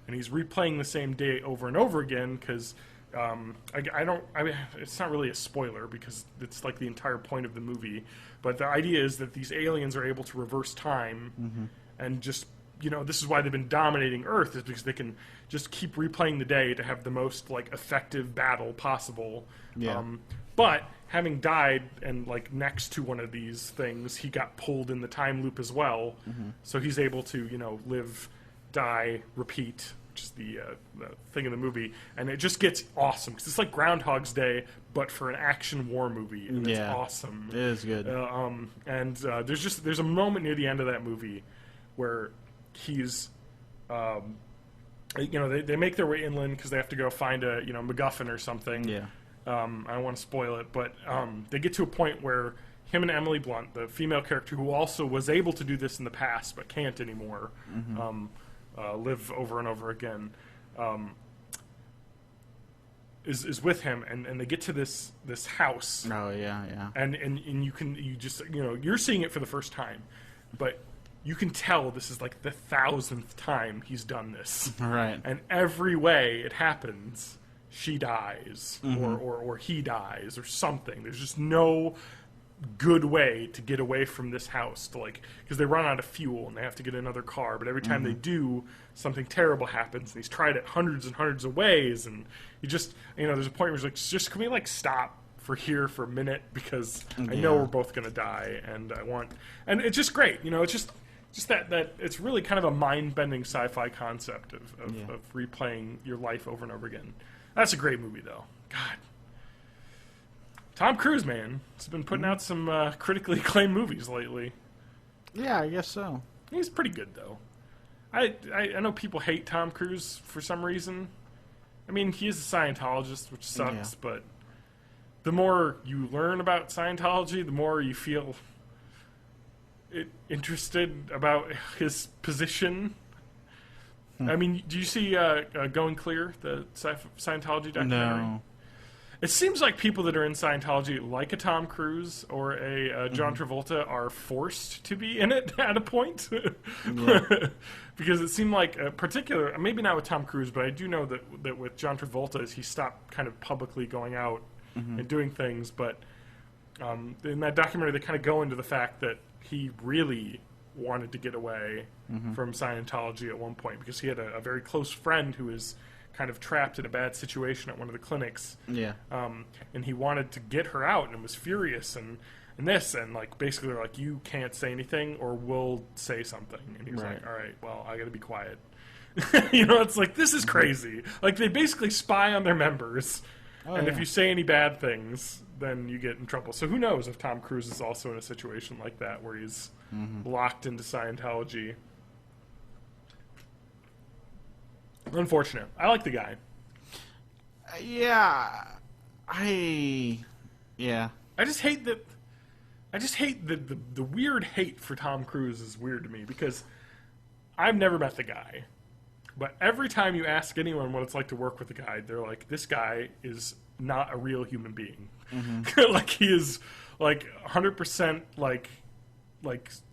and he's replaying the same day over and over again because it's not really a spoiler because it's like the entire point of the movie, but the idea is that these aliens are able to reverse time, and just this is why they've been dominating Earth, is because they can just keep replaying the day to have the most effective battle possible. Yeah. But having died and next to one of these things, he got pulled in the time loop as well. So he's able to live, die, repeat, which is the thing in the movie, and it just gets awesome because it's like Groundhog's Day, but for an action war movie, and it's awesome. It is good. And there's a moment near the end of that movie where he's they make their way inland because they have to go find a MacGuffin or something. I don't want to spoil it, but they get to a point where him and Emily Blunt, the female character who also was able to do this in the past but can't anymore, live over and over again, is with him, and they get to this house. Oh yeah. And you're seeing it for the first time, but you can tell this is like the 1,000th time he's done this. Right. And every way it happens, she dies, or he dies, or something. There's just no good way to get away from this house, because they run out of fuel and they have to get another car. But every time they do, something terrible happens, and he's tried it hundreds and hundreds of ways. And he just, there's a point where he's like, just can we stop for a minute, because I know we're both gonna die, and and it's just great. It's just that it's really kind of a mind-bending sci-fi concept of replaying your life over and over again. That's a great movie, though. God. Tom Cruise, man. He's been putting out some critically acclaimed movies lately. Yeah, I guess so. He's pretty good, though. I know people hate Tom Cruise for some reason. I mean, he is a Scientologist, which sucks, but the more you learn about Scientology, the more you feel interested about his position. I mean, do you see Going Clear, the Scientology documentary? No. It seems like people that are in Scientology, like a Tom Cruise or a John Travolta, are forced to be in it at a point. Because it seemed like a particular, maybe not with Tom Cruise, but I do know that with John Travolta, he stopped kind of publicly going out and doing things. But in that documentary, they kind of go into the fact that he really wanted to get away from Scientology at one point, because he had a very close friend who was kind of trapped in a bad situation at one of the clinics. And he wanted to get her out, and was furious and basically they're like, you can't say anything or we'll say something. And he was like, all right, well, I gotta be quiet. It's like, this is crazy. Like, they basically spy on their members, if you say any bad things, then you get in trouble. So who knows if Tom Cruise is also in a situation like that, where he's locked into Scientology. Unfortunate. I like the guy. I just hate that. The weird hate for Tom Cruise is weird to me, because I've never met the guy. But every time you ask anyone what it's like to work with a guy, they're like, this guy is not a real human being. Like, he is, like, 100%, like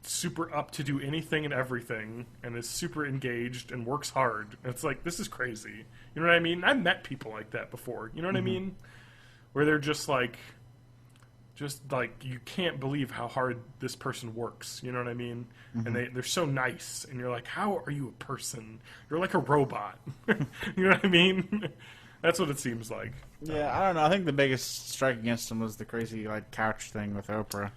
super up to do anything and everything, and is super engaged and works hard. And it's like, this is crazy. You know what I mean? I've met people like that before. You know what I mean? Where they're just like, you can't believe how hard this person works. You know what I mean? And they're so nice, and you're like, how are you a person? You're like a robot. You know what I mean? That's what it seems like. Yeah, I don't know. I think the biggest strike against him was the crazy like couch thing with Oprah.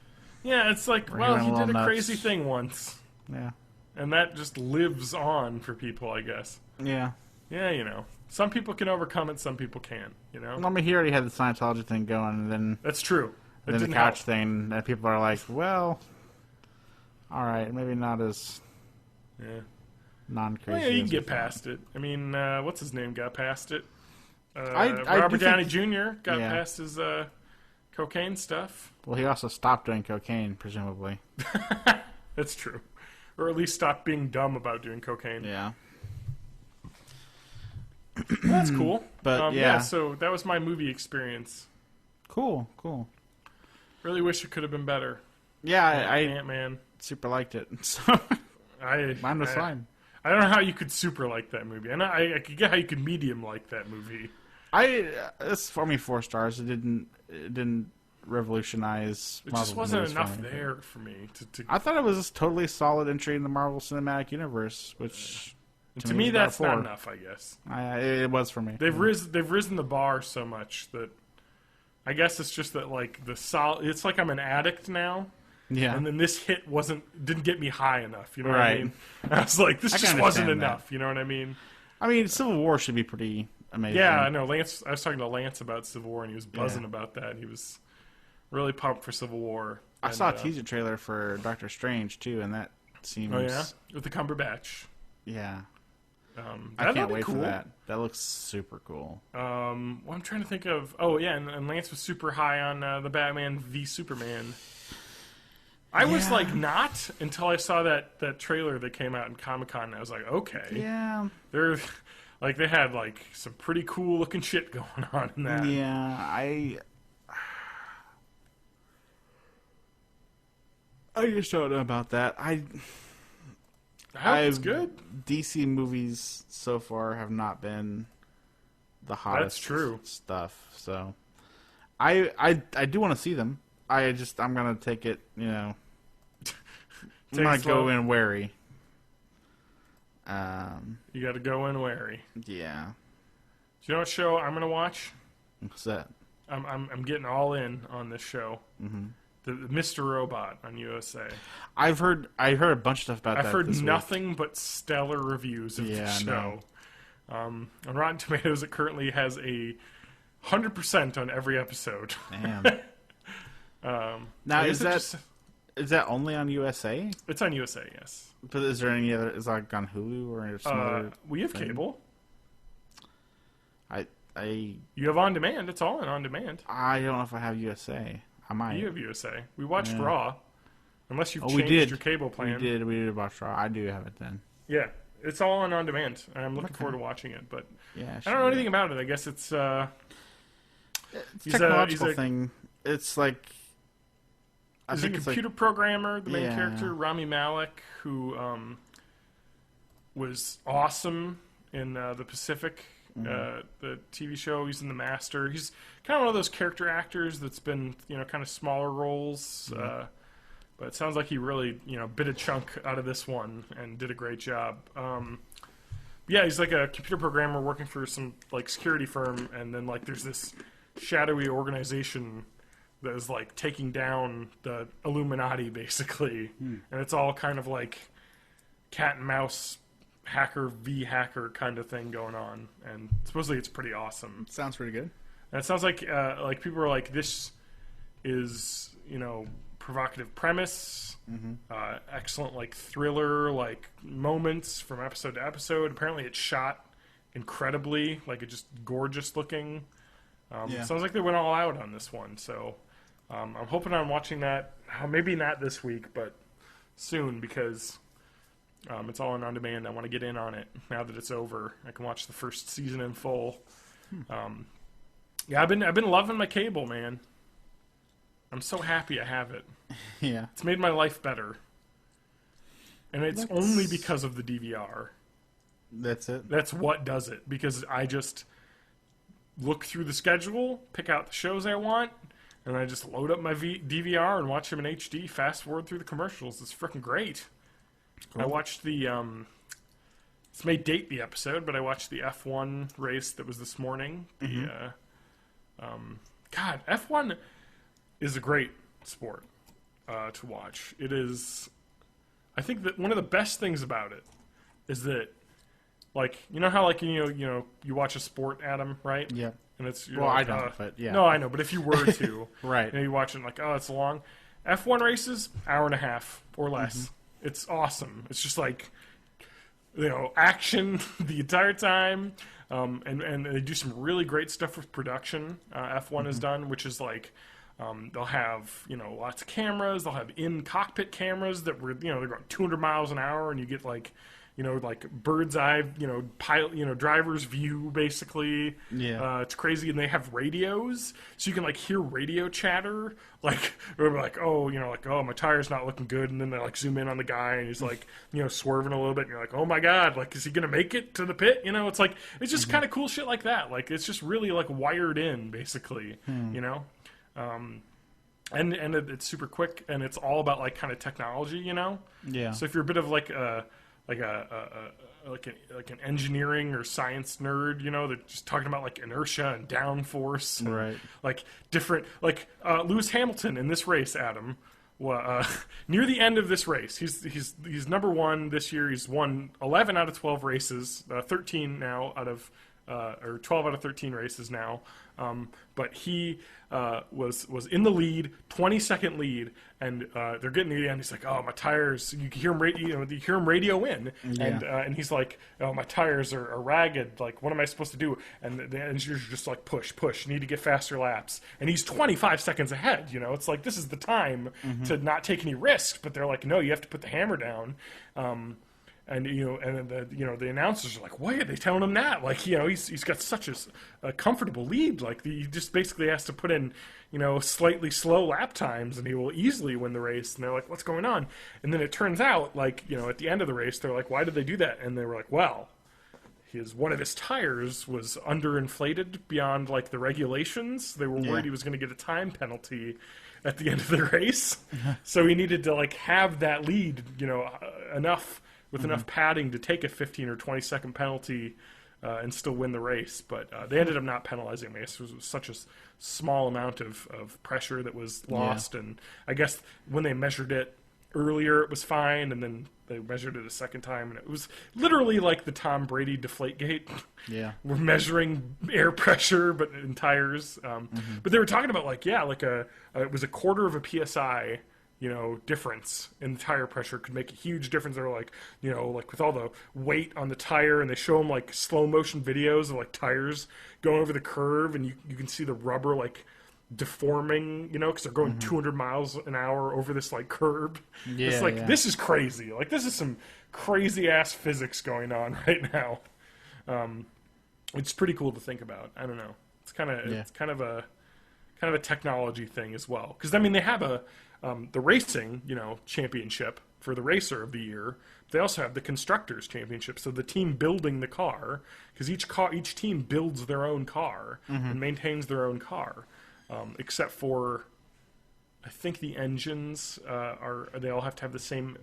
Yeah, it's like, well, he did a crazy thing once. Yeah. And that just lives on for people, I guess. Yeah. Yeah, you know. Some people can overcome it, some people can't, you know? I mean, he already had the Scientology thing going, and then... That's true. And then the couch thing, and people are like, well, alright, maybe not as non-crazy. Well, yeah, you can as get past it. I mean, what's his name got past it? I Robert do Downey think- Jr. got past his cocaine stuff. Well, he also stopped doing cocaine, presumably. That's true. Or at least stopped being dumb about doing cocaine. Yeah. That's cool. But, yeah, so that was my movie experience. Cool. Really wish it could have been better. Yeah, I Ant-Man. super liked it. So mine was fine. I don't know how you could super like that movie. I could get how you could medium like that movie. It's for me 4 stars. It didn't revolutionize. It Marvel just wasn't movies enough for me. there for me to I thought it was a totally solid entry in the Marvel Cinematic Universe, which to me is that's about not 4. enough, I guess. It was for me. They've risen the bar so much that I guess it's just that like it's like I'm an addict now. Yeah. And then this hit didn't get me high enough, you know what I Right. mean? I was like, this I just can wasn't understand enough, you know what I mean? I mean, Civil War should be pretty amazing. Yeah, I know. I was talking to Lance about Civil War, and he was buzzing about that. He was really pumped for Civil War. I saw a teaser trailer for Doctor Strange too, and that seems. Oh yeah, with the Cumberbatch. Yeah. I can't wait for that. That looks super cool. Well, I'm trying to think of. Oh yeah, and Lance was super high on the Batman v Superman. I was like not until I saw that trailer that came out in Comic-Con, and I was like, okay, Yeah. they're like they had like some pretty cool looking shit going on in that. Yeah, I just don't know about that. I hope it's good. DC movies so far have not been the hottest. That's true. Stuff. So I do want to see them. I'm gonna take it. You know, I'm gonna go in wary. You got to go in wary. Yeah. Do you know what show I'm gonna watch? What's that? I'm getting all in on this show. Mm-hmm. The Mr. Robot on USA. I heard a bunch of stuff about that. I've heard this nothing but stellar reviews of the show. On Rotten Tomatoes, it currently has a 100% on every episode. Damn. Now is that only on USA? It's on USA, yes. But is there any other? Is it like on Hulu or some other? We have thing? cable. You have on demand. It's all on demand. I don't know if I have USA. I might. You have USA. We watched Raw. Unless you've we changed did. your cable plan. We did watch Raw. I do have it then. Yeah, it's all on demand. I'm looking forward to watching it, but Yeah, I don't know anything about it. I guess it's It's a technological thing. It's like He's a computer programmer, the main character, Rami Malek, who was awesome in the Pacific, the TV show. He's in The Master. He's kind of one of those character actors that's been, kind of smaller roles. But it sounds like he really, bit a chunk out of this one and did a great job. Yeah, he's like a computer programmer working for some like security firm, and then like there's this shadowy organization that is like taking down the Illuminati, basically, and it's all kind of like cat and mouse, hacker v hacker kind of thing going on, and supposedly it's pretty awesome. sounds pretty good. And it sounds like people are like, this is provocative premise, excellent like thriller like moments from episode to episode. Apparently it's shot incredibly, like it's just gorgeous looking. Sounds like they went all out on this one, so I'm hoping on watching that. Maybe not this week, but soon, because It's all on demand. I want to get in on it now that it's over. I can watch the first season in full. Yeah, I've been loving my cable, man. I'm so happy I have it. Yeah. It's made my life better. And it's only because of the DVR. That's it? That's what does it. Because I just look through the schedule, pick out the shows I want, and I just load up my DVR and watch them in HD, fast forward through the commercials. It's freaking great. Cool. I watched the... this may date the episode, but I watched the F1 race that was this morning. God, F1 is a great sport to watch. It is... I think that one of the best things about it is that, like, you know how, like, you watch a sport, Adam, right? Yeah. And it's I don't, but yeah. No, I know, but if you were to, right? You watch it like, oh, it's long. F1 races, hour and a half or less. It's awesome. It's just like, action the entire time, and they do some really great stuff with production. F1 has done, which is like. They'll have, lots of cameras. They'll have in-cockpit cameras that were, they're going 200 miles an hour, and you get like bird's eye, pilot, driver's view, basically. Yeah. It's crazy, and they have radios, so you can like hear radio chatter, like, oh, my tire's not looking good, and then they like zoom in on the guy, and he's like, swerving a little bit, and you're like, oh my god, like, is he gonna make it to the pit? It's like, it's just kind of cool shit like that. Like, it's just really like wired in, basically, and it's super quick, and it's all about like kind of technology, Yeah. So if you're a bit of like an engineering or science nerd, they're just talking about like inertia and downforce, and, right? Like different, like Lewis Hamilton in this race, Adam. Near the end of this race, he's number one this year. He's won 11 out of 12 races, 13 now out of. Or 12 out of 13 races now, but he was in the lead, 20-second lead, and they're getting near the end. He's like, "Oh, my tires!" You can hear him, you hear him radio in, and he's like, "Oh, my tires are ragged. Like, what am I supposed to do?" And the engineers are just like, "Push! You need to get faster laps." And he's 25 seconds ahead. It's like this is the time to not take any risks, but they're like, "No, you have to put the hammer down." And the announcers are like, why are they telling him that? Like, he's got such a comfortable lead. Like, he just basically has to put in, slightly slow lap times, and he will easily win the race. And they're like, what's going on? And then it turns out, like, at the end of the race, they're like, why did they do that? And they were like, well, one of his tires was underinflated beyond like the regulations. They were worried he was going to get a time penalty at the end of the race, so he needed to like have that lead, enough. With enough padding to take a 15 or 20 second penalty and still win the race. But they ended up not penalizing me. It was such a small amount of pressure that was lost. And I guess when they measured it earlier, it was fine. And then they measured it a second time. And it was literally like the Tom Brady Deflategate. Yeah. We're measuring air pressure but in tires. But they were talking about it was a quarter of a PSI difference in the tire pressure could make a huge difference. They're like, like with all the weight on the tire, and they show them like slow motion videos of like tires going over the curve, and you can see the rubber like deforming, because they're going 200 miles an hour over this like curb. Yeah, it's like, this is crazy. Like, this is some crazy ass physics going on right now. It's pretty cool to think about. I don't know. It's kind of a technology thing as well. Because I mean, they have the racing, championship for the racer of the year. They also have the constructors championship, so the team building the car, because each team builds their own car and maintains their own car, except for, I think the engines they all have to have the same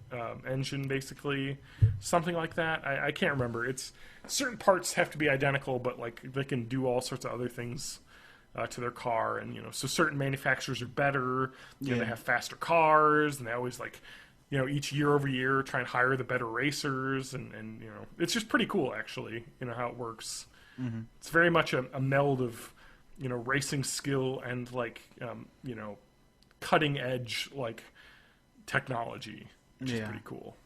engine, basically, something like that. I can't remember. It's certain parts have to be identical, but like they can do all sorts of other things to their car, and so certain manufacturers are better. They have faster cars, and they always each year over year try and hire the better racers, and it's just pretty cool actually. How it works. It's very much a meld of racing skill and cutting edge technology, which is pretty cool.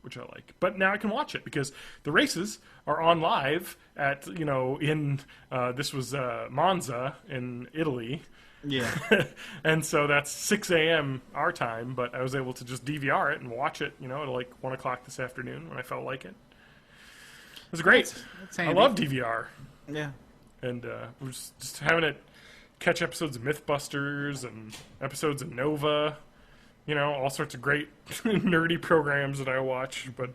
Which I like. But now I can watch it because the races are on live at, this was Monza in Italy, Yeah. And so that's 6 a.m. our time, but I was able to just DVR it and watch it, at like 1 o'clock this afternoon when I felt like it. It was great. That's I handy. love DVR. Yeah. And we're just having it catch episodes of Mythbusters and episodes of Nova, all sorts of great nerdy programs that I watch, but,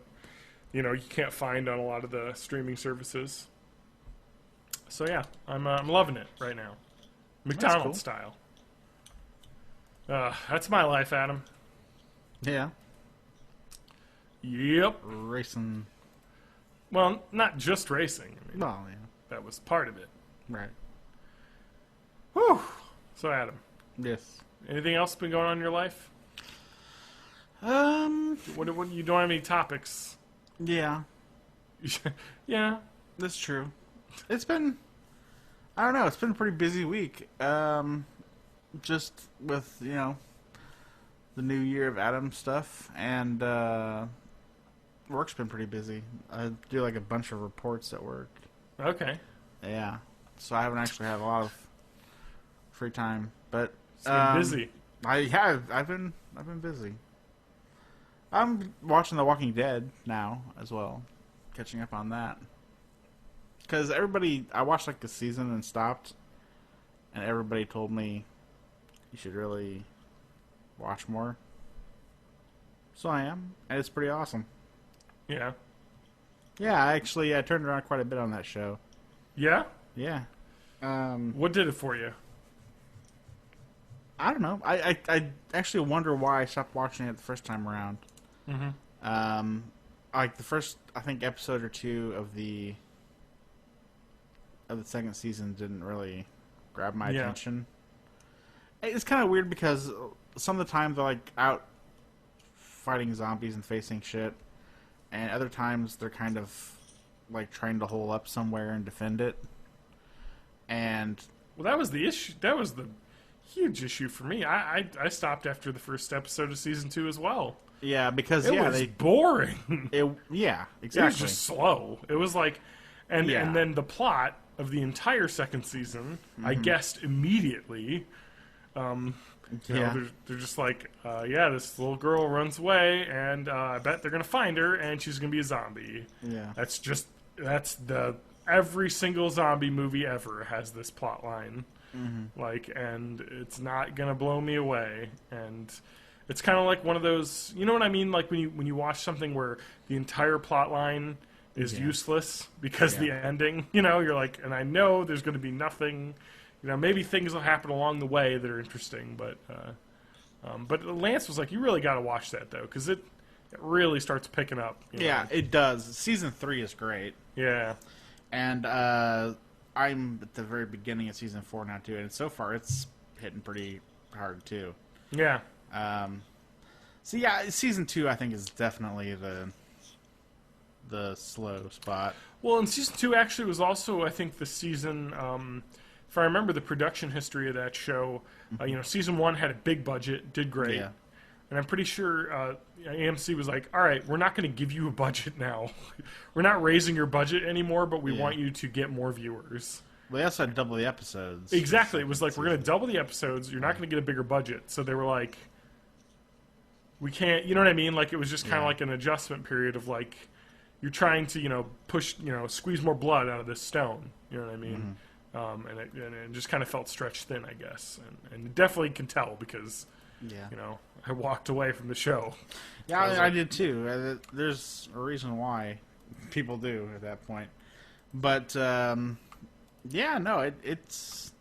you can't find on a lot of the streaming services. So, yeah, I'm loving it right now. McDonald's style. That's my life, Adam. Yeah. Yep. Racing. Well, not just racing. I mean, Well, yeah. that was part of it. Right. Whew. So, Adam, Yes. anything else been going on in your life? What you don't have any topics? Yeah. Yeah. That's true. It's been, I don't know, it's been a pretty busy week. Just with, the new year of Adam stuff, and work's been pretty busy. I do like a bunch of reports at work. Okay. Yeah. So I haven't actually had a lot of free time, but It's been busy. I've been busy. I'm watching The Walking Dead now as well, catching up on that. Because I watched like the season and stopped, and everybody told me you should really watch more. So I am, and it's pretty awesome. Yeah. Yeah, I turned around quite a bit on that show. Yeah? Yeah. What did it for you? I don't know. I actually wonder why I stopped watching it the first time around. Mm-hmm. Like the first, I think, episode or two of the second season didn't really grab my attention. It's kind of weird because some of the time they're like out fighting zombies and facing shit, and other times they're kind of like trying to hole up somewhere and defend it. And Well, that was the issue. That was the huge issue for me. I stopped after the first episode of season 2 as well. yeah, because It was boring. yeah, exactly. It was just slow. It was like, and Yeah. then the plot of the entire second season, I guessed immediately. They're just like, this little girl runs away, and I bet they're gonna find her, and she's gonna be a zombie. Yeah. That's every single zombie movie ever has this plot line. And it's not gonna blow me away, and it's kind of like one of those, you know what I mean? Like when you watch something where the entire plot line is useless because the ending, you're like, and I know there's going to be nothing, maybe things will happen along the way that are interesting, but Lance was like, you really got to watch that though, because it really starts picking up. Yeah, it does. Season 3 is great. Yeah. And I'm at the very beginning of season 4 now too, and so far it's hitting pretty hard too. Yeah. So yeah, season 2 I think is definitely the slow spot. Well, and season 2 actually was also, I think, the season. If I remember the production history of that show, season 1 had a big budget, did great. Yeah. And I'm pretty sure AMC was like, all right, we're not going to give you a budget now. We're not raising your budget anymore, but we want you to get more viewers. Well, they also had double the episodes. Exactly. It was like, we're going to double the episodes. You're not going to get a bigger budget. So they were like, we can't, you know what I mean? Like, it was just kind of like an adjustment period of like, you're trying to, push, squeeze more blood out of this stone. You know what I mean? And it just kind of felt stretched thin, I guess. And definitely can tell because, I walked away from the show. Yeah, I did too. There's a reason why people do at that point. But, it's...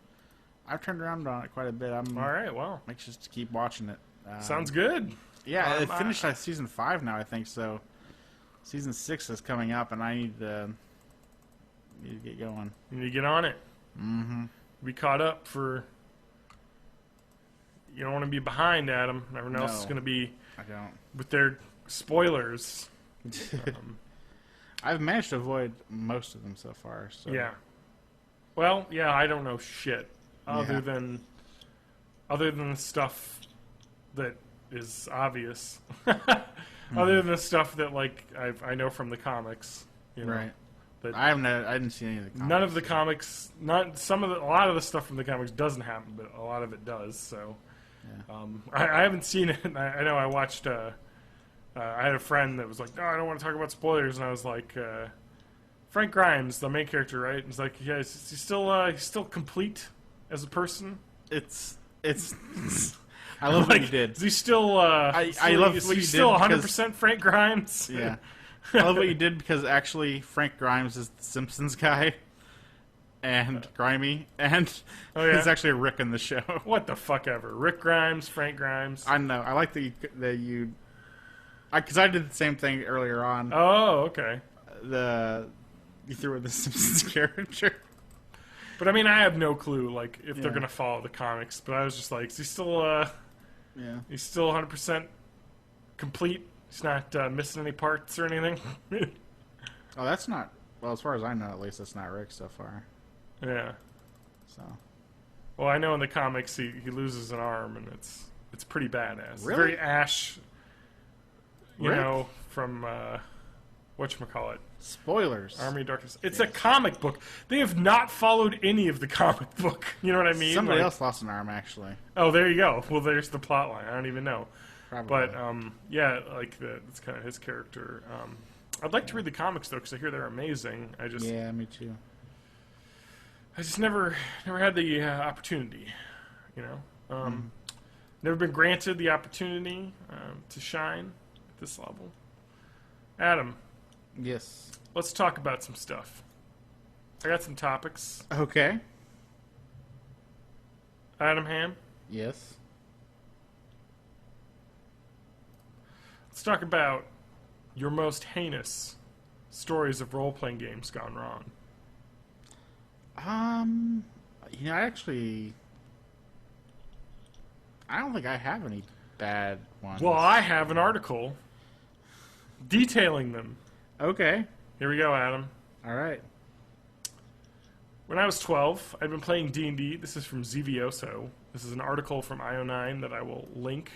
I've turned around on it quite a bit. All right, well. Anxious to keep watching it. Sounds good. Yeah, it finished at season 5 now, I think, so season 6 is coming up, and I need to get going. You need to get on it. Mm-hmm. Be caught up for... You don't want to be behind, Adam. Everyone else is going to be... I don't. With their spoilers. I've managed to avoid most of them so far. So. Yeah. Well, yeah, I don't know shit. Other than the stuff that is obvious. Other than the stuff that, like, I know from the comics. Right. But I didn't see any of the comics. none of the comics, a lot of the stuff from the comics doesn't happen, but a lot of it does. So, I haven't seen it. I know I watched. I had a friend that was like, "No, I don't want to talk about spoilers," and I was like, "Frank Grimes, the main character, right?" And he's like, "Yeah, he's still complete as a person." It's. I love what you did. Is he still? I love what you did. Still 100% Frank Grimes. Yeah. I love what you did because actually Frank Grimes is the Simpsons guy, and Grimy, and he's actually Rick in the show. What the fuck ever. Rick Grimes, Frank Grimes. I know. I like that you because I did the same thing earlier on. Oh, okay. You threw in the Simpsons character. But I mean, I have no clue, like, if they're gonna follow the comics. But I was just like, is he still, he's still 100% complete? He's not missing any parts or anything? Oh, that's not... Well, as far as I know, at least, that's not Rick so far. Yeah. So... Well, I know in the comics he loses an arm, and it's pretty badass. Really? Very Ash, you Rick? know, from, whatchamacallit? Spoilers. Army of Darkness. It's a comic book. They have not followed any of the comic book. You know what I mean? Somebody else lost an arm, actually. Oh, there you go. Well, there's the plot line. I don't even know. Probably. But, yeah, like, that's kind of his character. I'd like to read the comics, though, because I hear they're amazing. Yeah, me too. I just never had the opportunity, you know? Never been granted the opportunity to shine at this level. Adam. Yes. Let's talk about some stuff. I got some topics. Okay. Adam Ham. Yes. Let's talk about your most heinous stories of role-playing games gone wrong. You know, I don't think I have any bad ones. Well, I have an article detailing them. Okay. Here we go, Adam. All right. When I was 12, I'd been playing D&D. This is from Zevioso. This is an article from IO9 that I will link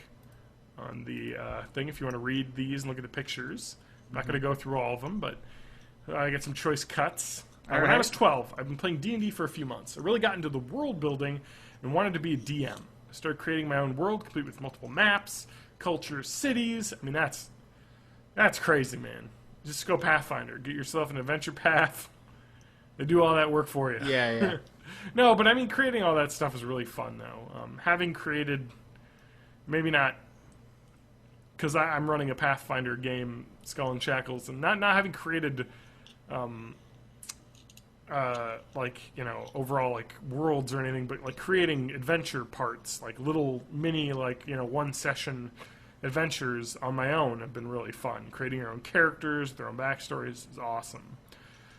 on the thing if you want to read these and look at the pictures. I'm not going to go through all of them, but I get some choice cuts. When I was 12, I've been playing D&D for a few months. I really got into the world building and wanted to be a DM. I started creating my own world, complete with multiple maps, cultures, cities. I mean, that's crazy, man. Just go Pathfinder. Get yourself an adventure path. They do all that work for you. Yeah. No, but I mean, creating all that stuff is really fun, though. Having created, maybe not, because I'm running a Pathfinder game, Skull and Shackles, and not having created, like, you know, overall, like, worlds or anything, but, like, creating adventure parts, like, little mini, like, you know, one-session adventures on my own have been really fun. Creating your own characters, their own backstories is awesome.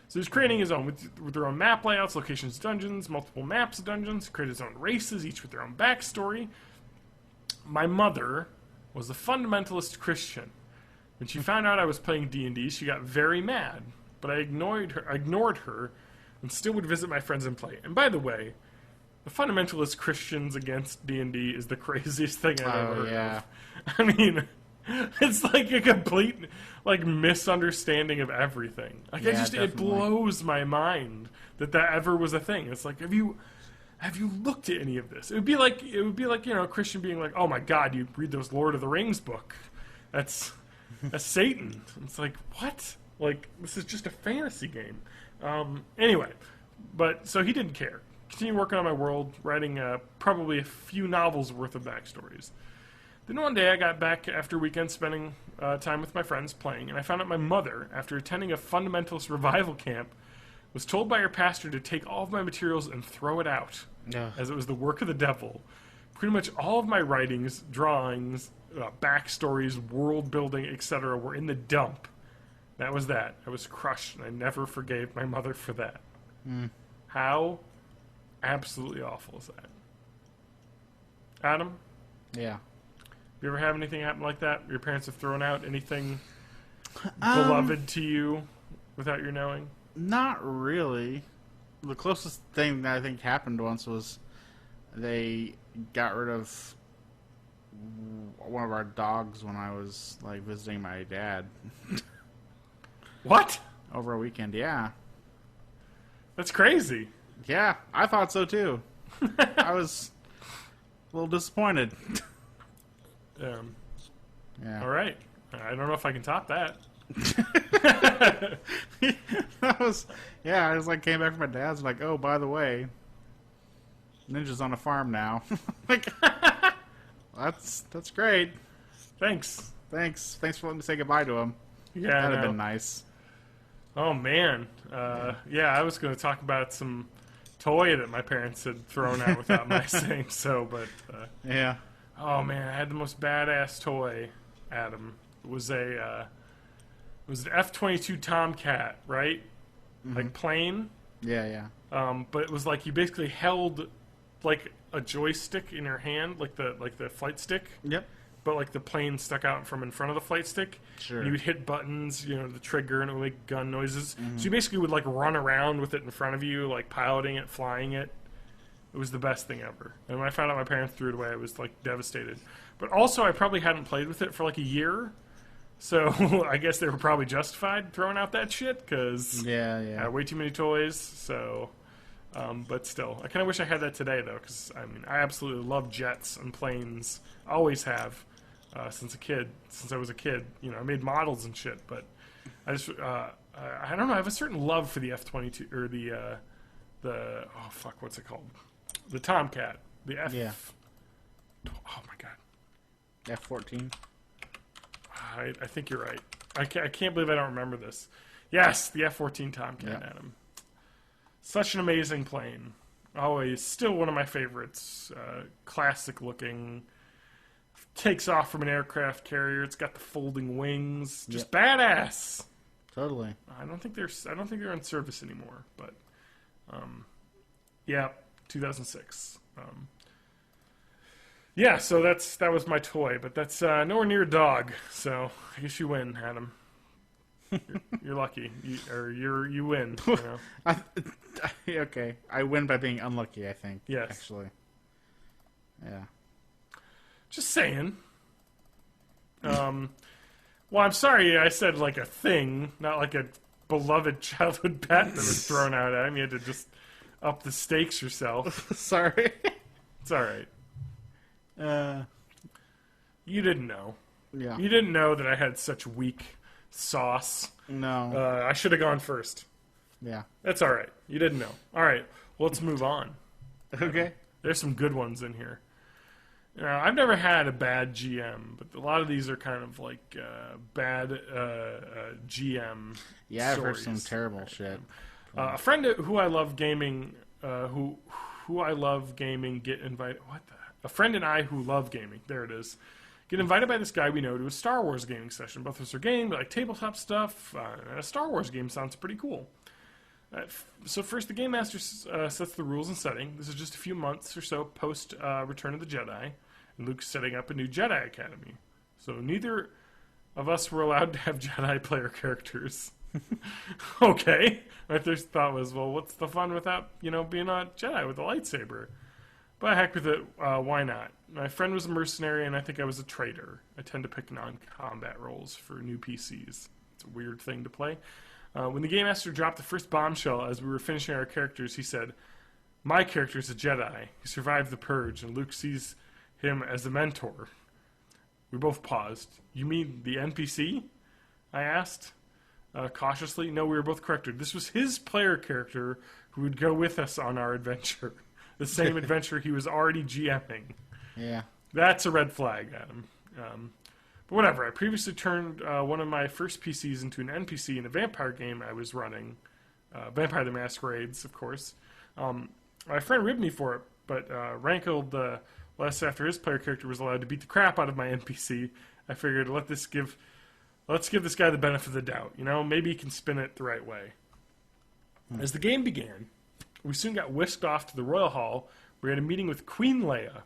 So he's creating his own with their own map layouts, locations, dungeons, multiple maps of dungeons, created his own races, each with their own backstory. My mother was a fundamentalist Christian. When she found out I was playing D&D, she got very mad, but I ignored her and still would visit my friends and play. And by the way, the fundamentalist Christians against D&D is the craziest thing I've ever heard of. I mean, it's like a complete, like, misunderstanding of everything. Like, it blows my mind that ever was a thing. It's like, have you looked at any of this? It would be like, you know, a Christian being like, oh my God, you read those Lord of the Rings book. That's Satan. It's like, what? Like, this is just a fantasy game. Anyway, but, so he didn't care. Continued working on my world, writing probably a few novels worth of backstories. Then one day I got back after a weekend spending time with my friends playing, and I found out my mother, after attending a fundamentalist revival camp, was told by her pastor to take all of my materials and throw it out, as it was the work of the devil. Pretty much all of my writings, drawings, backstories, world building, etc. were in the dump. That was that. I was crushed, and I never forgave my mother for that. How absolutely awful is that? Adam? Yeah. You ever have anything happen like that? Your parents have thrown out anything beloved to you without your knowing? Not really. The closest thing that I think happened once was they got rid of one of our dogs when I was, like, visiting my dad. What? Over a weekend, yeah. That's crazy. Yeah, I thought so too. I was a little disappointed. Yeah. Yeah. All right. I don't know if I can top that. That was, yeah, I just like came back from my dad's like, oh, by the way, Ninja's on a farm now. Like, that's great. Thanks. Thanks for letting me say goodbye to him. Yeah, That'd I have know. been nice. Oh man. Yeah, I was going to talk about some toy that my parents had thrown out without my saying so, but Yeah. oh man, I had the most badass toy, Adam. It was an F-22 Tomcat, right? Like plane. Yeah. But it was like you basically held like a joystick in your hand, like the flight stick. Yep. But like the plane stuck out from in front of the flight stick. Sure. And you would hit buttons, the trigger, and it would make gun noises. So you basically would like run around with it in front of you, like piloting it, flying it. It was the best thing ever. And when I found out my parents threw it away, I was like devastated. But also, I probably hadn't played with it for like a year. So I guess they were probably justified throwing out that shit because I had way too many toys. So, but still, I kind of wish I had that today though, because I mean, I absolutely love jets and planes. Always have since I was a kid. I made models and shit. But I just I don't know. I have a certain love for the F-22 or the oh fuck, what's it called? The Tomcat. The F. Yeah. Oh my god. F-14. I think you're right. I can't believe I don't remember this. Yes, the F-14 Tomcat, Adam. Such an amazing plane. Always, still one of my favorites. Classic looking. Takes off from an aircraft carrier. It's got the folding wings. Just badass. Totally. I don't think they're in service anymore. But, yeah, 2006. Yeah, so that was my toy, but that's nowhere near a dog. So I guess you win, Adam. You're lucky, you win. Okay, I win by being unlucky. I think. Yes. Actually. Yeah. Just saying. Well, I'm sorry I said like a thing, not like a beloved childhood pet that was thrown out at him. You had to just up the stakes yourself. Sorry. It's all right. You didn't know. Yeah. You didn't know that I had such weak sauce. No. I should have gone first. Yeah. That's all right. You didn't know. All right. Well, let's move on. Okay. There's some good ones in here. I've never had a bad GM, but a lot of these are kind of like bad GM. Yeah, I've heard stories. some terrible shit. A friend who I love gaming, who I love gaming, get invited. What the? A friend and I who love gaming. There it is. Get invited by this guy we know to a Star Wars gaming session. Both of us are gaming, but like tabletop stuff. A Star Wars game sounds pretty cool. So first, the Game Master sets the rules and setting. This is just a few months or so post Return of the Jedi, and Luke's setting up a new Jedi Academy. So neither of us were allowed to have Jedi player characters. Okay. My first thought was, well, what's the fun without being a Jedi with a lightsaber? But heck with it, why not? My friend was a mercenary, and I think I was a traitor. I tend to pick non-combat roles for new PCs. It's a weird thing to play. When the Game Master dropped the first bombshell as we were finishing our characters, he said, "My character is a Jedi. He survived the Purge, and Luke sees him as a mentor." We both paused. "You mean the NPC?" I asked, cautiously. No, we were both corrected. This was his player character who would go with us on our adventure. The same adventure he was already GMing. Yeah. That's a red flag, Adam. But whatever. I previously turned one of my first PCs into an NPC in a vampire game I was running. Vampire the Masquerades, of course. My friend ribbed me for it, but rankled less after his player character was allowed to beat the crap out of my NPC. I figured let's give this guy the benefit of the doubt. Maybe he can spin it the right way. As the game began, we soon got whisked off to the Royal Hall. We had a meeting with Queen Leia.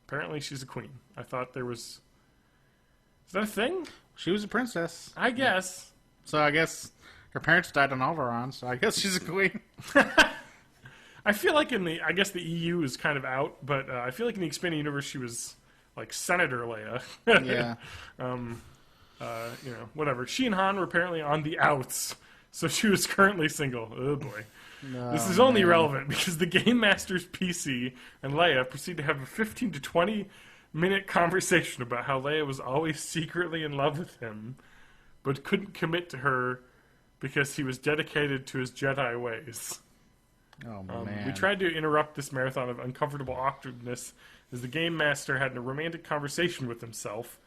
Apparently she's a queen. I thought there was... Is that a thing? She was a princess. I guess. So I guess her parents died on Alderaan, so I guess she's a queen. I feel like I guess the EU is kind of out, but I feel like in the expanded universe she was like Senator Leia. Yeah. Whatever. She and Han were apparently on the outs, so she was currently single. Oh boy. No, This is only relevant because the Game Master's PC and Leia proceed to have a 15 to 20-minute conversation about how Leia was always secretly in love with him, but couldn't commit to her because he was dedicated to his Jedi ways. Oh, man. We tried to interrupt this marathon of uncomfortable awkwardness as the Game Master had a romantic conversation with himself.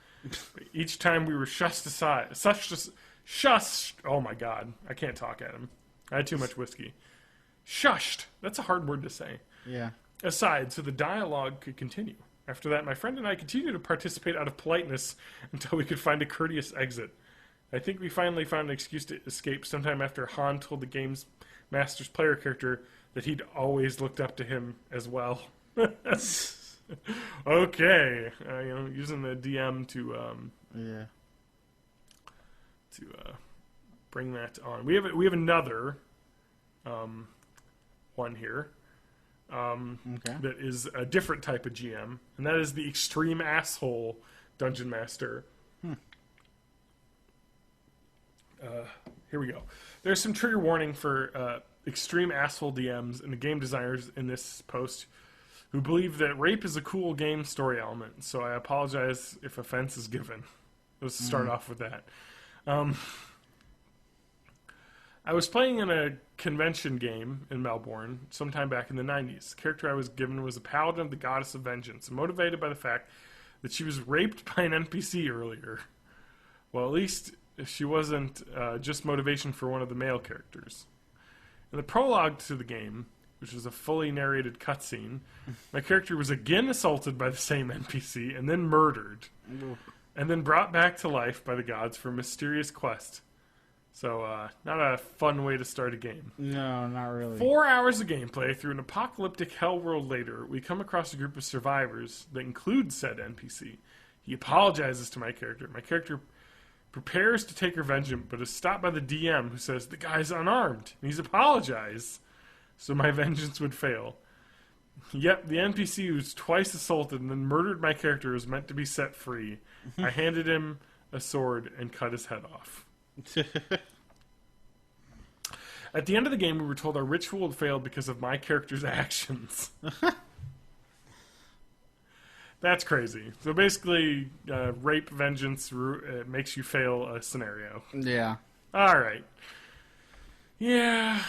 Each time we were shushed aside. Shushed. Oh, my God. I can't talk at him. I had too much whiskey. Shushed. That's a hard word to say. Yeah. Aside, so the dialogue could continue. After that, my friend and I continued to participate out of politeness until we could find a courteous exit. I think we finally found an excuse to escape sometime after Han told the game's master's player character that he'd always looked up to him as well. Okay. Using the DM to bring that on. We have another one here that is a different type of GM, and that is the extreme asshole dungeon master. Here we go. There's some trigger warning for extreme asshole DMs and the game designers in this post who believe that rape is a cool game story element, so I apologize if offense is given. Let's start off with that. I was playing in a convention game in Melbourne sometime back in the 90s. The character I was given was a paladin of the goddess of vengeance, motivated by the fact that she was raped by an NPC earlier. Well, at least she wasn't just motivation for one of the male characters. In the prologue to the game, which was a fully narrated cutscene, my character was again assaulted by the same NPC and then murdered, and then brought back to life by the gods for a mysterious quest. So, not a fun way to start a game. No, not really. 4 hours of gameplay through an apocalyptic hell world later, we come across a group of survivors that includes said NPC. He apologizes to my character. My character prepares to take revenge, but is stopped by the DM who says the guy's unarmed and he's apologized, so my vengeance would fail. Yep, the NPC who's twice assaulted and then murdered my character is meant to be set free. I handed him a sword and cut his head off. At the end of the game, we were told our ritual had failed because of my character's actions. That's crazy. So basically, rape vengeance makes you fail a scenario. Yeah. All right. Yeah,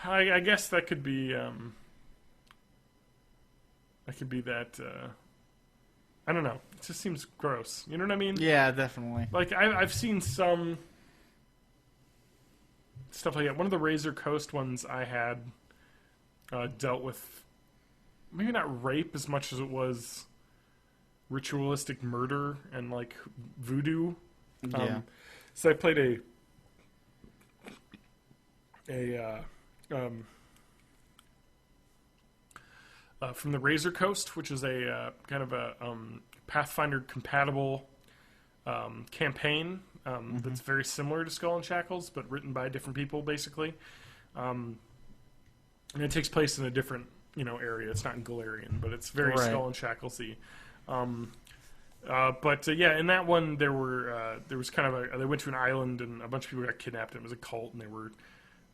I guess that could be. That could be that. I don't know. It just seems gross. You know what I mean? Yeah, definitely. Like I've seen some stuff like that. One of the Razor Coast ones I had dealt with maybe not rape as much as it was ritualistic murder and like voodoo. Yeah. So I played from the Razor Coast, which is a kind of a Pathfinder compatible campaign that's very similar to Skull and Shackles, but written by different people, basically. And it takes place in a different, area. It's not in Galarian, but it's very Skull and Shackles-y. But in that one, there was kind of they went to an island and a bunch of people got kidnapped. And it was a cult, and they were,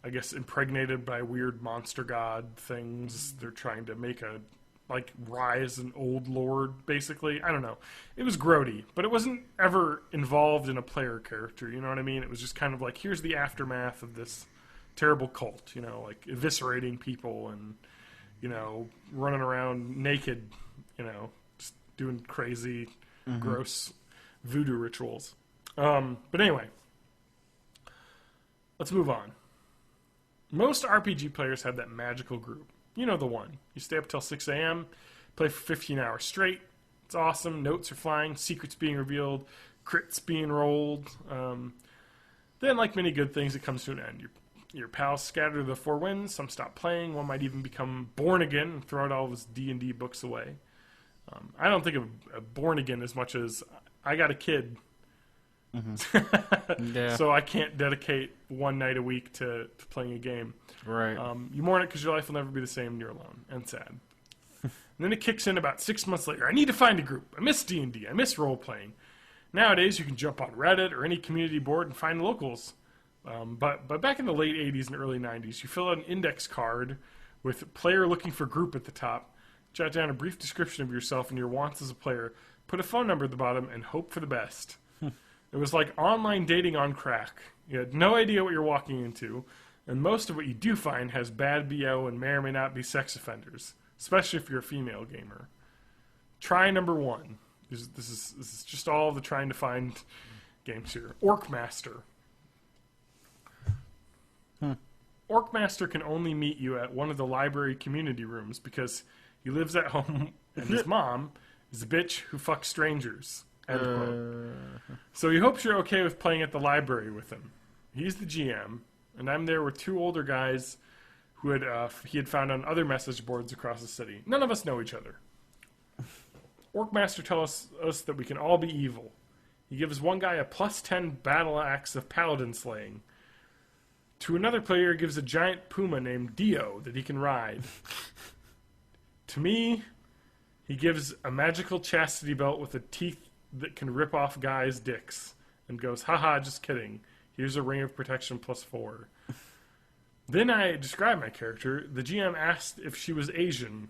I guess, impregnated by weird monster god things. They're trying to make rise an old lord, basically. I don't know. It was grody, but it wasn't ever involved in a player character, you know what I mean? It was just kind of like, here's the aftermath of this terrible cult, like eviscerating people and, running around naked, just doing crazy, gross voodoo rituals. But anyway, let's move on. Most RPG players have that magical group. You know the one. You stay up till 6 a.m., play for 15 hours straight. It's awesome. Notes are flying, secrets being revealed, crits being rolled. Then, like many good things, it comes to an end. Your pals scatter to the four winds. Some stop playing. One might even become born again and throw out all of his D&D books away. I don't think of born again as much as I got a kid. Yeah. So I can't dedicate one night a week to playing a game. Right. You mourn it because your life will never be the same and you're alone and sad. And then it kicks in about 6 months later. I need to find a group. I miss D&D. I miss role-playing. Nowadays, you can jump on Reddit or any community board and find locals. But back in the late 80s and early 90s, you fill out an index card with player looking for group at the top, jot down a brief description of yourself and your wants as a player, put a phone number at the bottom, and hope for the best. It was like online dating on crack. You had no idea what you're walking into, and most of what you do find has bad BO and may or may not be sex offenders, especially if you're a female gamer. Try number 1. This is just all of the trying to find games here. Orcmaster. Orcmaster can only meet you at one of the library community rooms because he lives at home and his mom is a bitch who fucks strangers. End quote. So he hopes you're okay with playing at the library with him. He's the GM, and I'm there with 2 older guys who he had found on other message boards across the city. None of us know each other. Orcmaster tells us that we can all be evil. He gives one guy a +10 battle axe of paladin slaying. To another player, he gives a giant puma named Dio that he can ride. To me, he gives a magical chastity belt with a teeth that can rip off guys' dicks and goes, haha, just kidding. Here's a ring of protection +4. Then I described my character. The GM asked if she was Asian.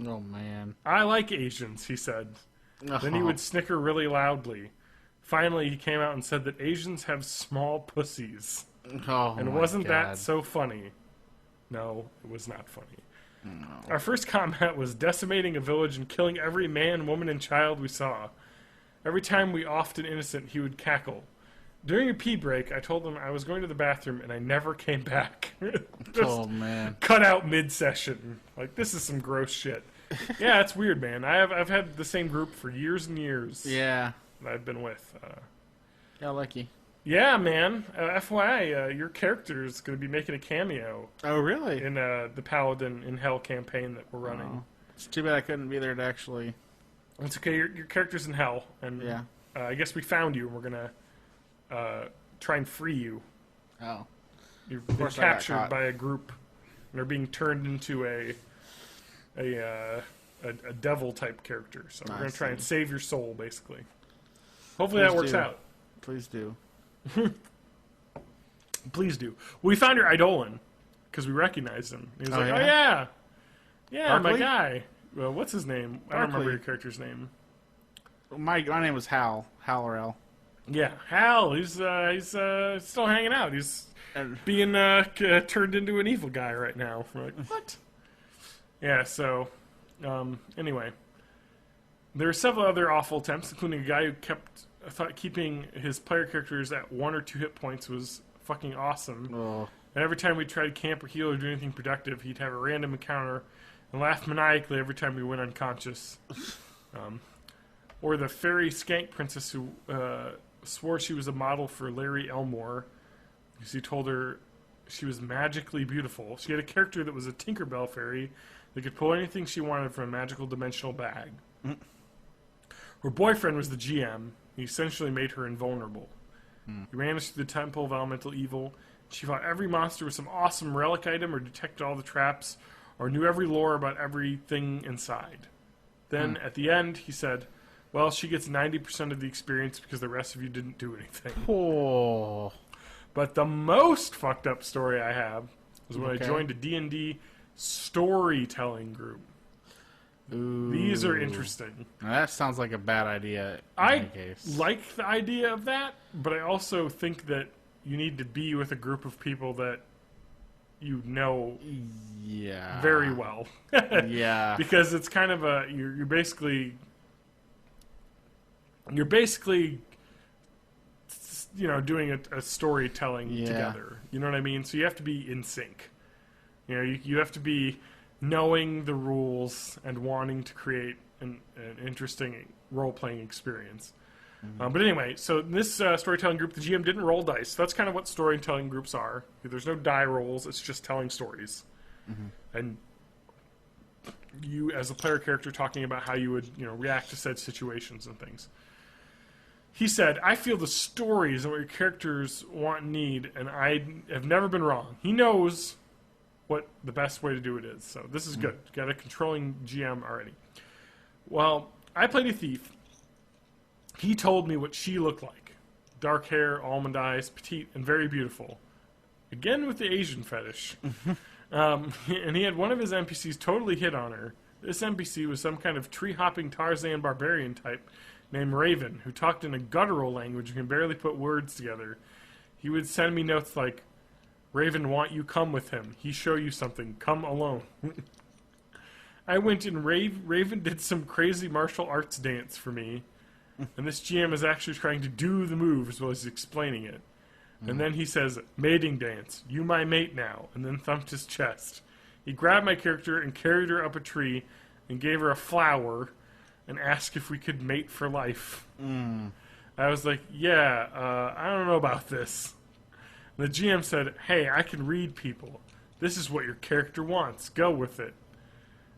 Oh, man. I like Asians, he said. Then he would snicker really loudly. Finally, he came out and said that Asians have small pussies. Oh, and wasn't that so funny? No, it was not funny. No. Our first combat was decimating a village and killing every man, woman, and child we saw. Every time we offed an innocent, he would cackle. During a pee break, I told him I was going to the bathroom, and I never came back. Oh, man. Cut out mid-session. Like, this is some gross shit. Yeah, it's weird, man. I've had the same group for years and years. Yeah. That I've been with. Yeah, lucky. Yeah, man. FYI, your character is going to be making a cameo. Oh, really? In the Paladin in Hell campaign that we're running. Oh. It's too bad I couldn't be there to actually... It's okay. Your character's in Hell, and yeah. I guess we found you, and we're going to try and free you. Oh. You've been captured by a group, and are being turned into a devil-type character. So we're going to try and save your soul, basically. Hopefully that works out. Please do. Please do. We found your Eidolon because we recognized him. He was like, yeah? "Oh yeah, yeah, my Barkley? guy." Well, what's his name? I don't remember Barkley. your character's name. My name was Hal. Hal. Yeah, Hal. He's still hanging out. He's being turned into an evil guy right now. We're like, what? Yeah. So, anyway, there were several other awful attempts, including a guy who thought keeping his player characters at 1 or 2 hit points was fucking awesome. Oh. And every time we tried to camp or heal or do anything productive, he'd have a random encounter and laugh maniacally every time we went unconscious. Or the fairy skank princess who swore she was a model for Larry Elmore because he told her she was magically beautiful. She had a character that was a Tinkerbell fairy that could pull anything she wanted from a magical dimensional bag. Her boyfriend was the GM. He essentially made her invulnerable. He ran us through the Temple of Elemental Evil. She fought every monster with some awesome relic item or detected all the traps or knew every lore about everything inside. Then, at the end, he said, well, she gets 90% of the experience because the rest of you didn't do anything. Oh. But the most fucked up story I have was when I joined a D&D storytelling group. Ooh. These are interesting. Now that sounds like a bad idea. I like the idea of that, but I also think that you need to be with a group of people that you know very well. Yeah. Because it's kind of you're basically doing a storytelling together. You know what I mean? So you have to be in sync. You know, you have to be knowing the rules and wanting to create an interesting role-playing experience. But anyway, so in this storytelling group, the GM didn't roll dice. That's kind of what storytelling groups are. There's no die rolls. It's just telling stories. And you, as a player character, talking about how you would react to said situations and things. He said, I feel the stories and what your characters want and need, and I have never been wrong. He knows what the best way to do it is. So this is good. Got a controlling GM already. Well, I played a thief. He told me what she looked like. dark hair, almond eyes, petite, and very beautiful. Again with the Asian fetish. And he had one of his NPCs totally hit on her. This NPC was some kind of tree-hopping Tarzan barbarian type named Raven, who talked in a guttural language and can barely put words together. He would send me notes like, "Raven want you come with him. He show you something. Come alone." I went and Raven did some crazy martial arts dance for me. And this GM is actually trying to do the move as well as explaining it. And then he says, "Mating dance. You my mate now." And then thumped his chest. He grabbed my character and carried her up a tree and gave her a flower and asked if we could mate for life. I was like, I don't know about this. And the GM said, "Hey, I can read people. This is what your character wants. Go with it."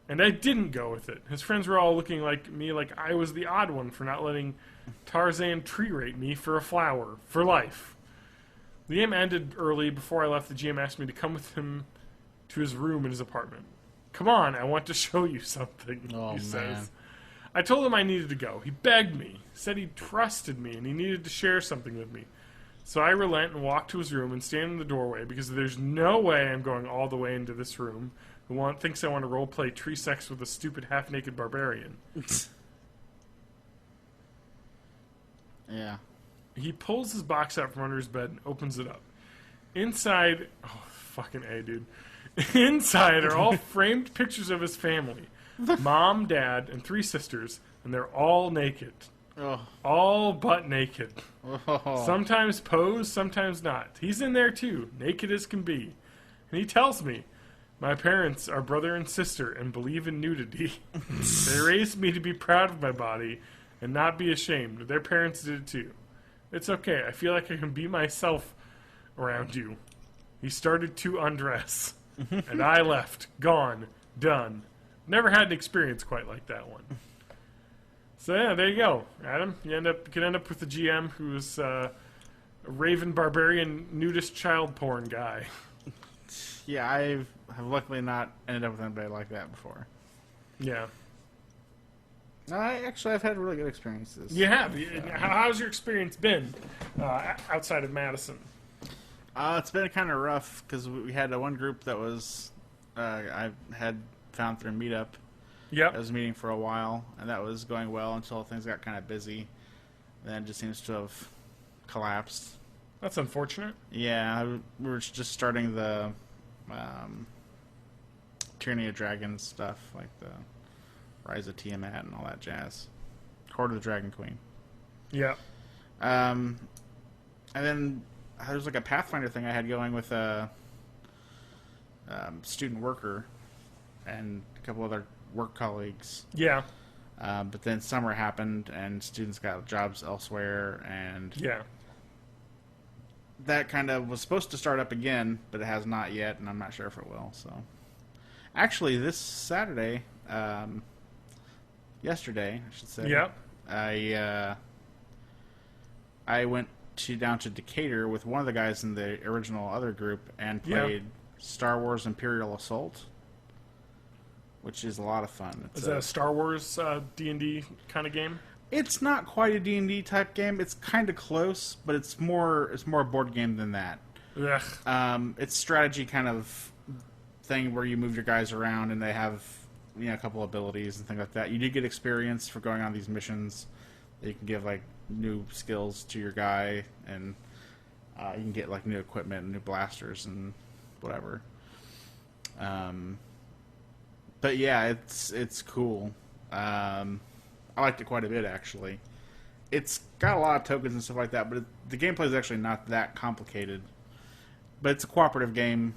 And I didn't go with it. His friends were all looking like me like I was the odd one for not letting Tarzan tree rape me for a flower, for life. The game ended early. Before I left, the GM asked me to come with him to his room in his apartment. "Come on, I want to show you something," he says. I told him I needed to go. He begged me, said he trusted me, and he needed to share something with me. So I relent and walk to his room and stand in the doorway because there's no way I'm going all the way into this room who thinks I want to roleplay tree sex with a stupid half-naked barbarian. Yeah. He pulls his box out from under his bed and opens it up. Inside, fucking A, dude. Inside are all framed pictures of his family. Mom, dad, and 3 sisters, and they're all naked. All but naked. Sometimes posed, sometimes not. He's in there too, naked as can be. And he tells me, "My parents are brother and sister and believe in nudity. They raised me to be proud of my body and not be ashamed. Their parents did it too. It's okay. I feel like I can be myself around you." He started to undress. And I left. Gone. Done. Never had an experience quite like that one. So yeah, there you go, Adam. You can end up with a GM who's a Raven barbarian nudist child porn guy. Yeah, I have luckily not ended up with anybody like that before. Yeah. I've had really good experiences. You have. How's your experience been outside of Madison? It's been kind of rough because we had one group that was I had found through Meetup. Yep. I was meeting for a while, and that was going well until things got kind of busy. Then it just seems to have collapsed. That's unfortunate. Yeah, we were just starting the Tyranny of Dragons stuff, like the Rise of Tiamat and all that jazz. Court of the Dragon Queen. Yeah. And then there was like a Pathfinder thing I had going with a student worker and a couple other work colleagues. Yeah. But then summer happened and students got jobs elsewhere, and that kind of was supposed to start up again, but it has not yet, and I'm not sure if it will. So, actually, this Saturday, yesterday, I should say. Yep. I went down to Decatur with one of the guys in the original other group and played Star Wars Imperial Assault, which is a lot of fun. Is that a Star Wars D&D kind of game? It's not quite a D&D type game. It's kind of close, but it's more a board game than that. Ugh. It's strategy kind of thing where you move your guys around and they have a couple abilities and things like that. You do get experience for going on these missions. You can give like new skills to your guy, and you can get like new equipment and new blasters and whatever. But yeah, it's cool. I liked it quite a bit, actually. It's got a lot of tokens and stuff like that, but the gameplay is actually not that complicated. But it's a cooperative game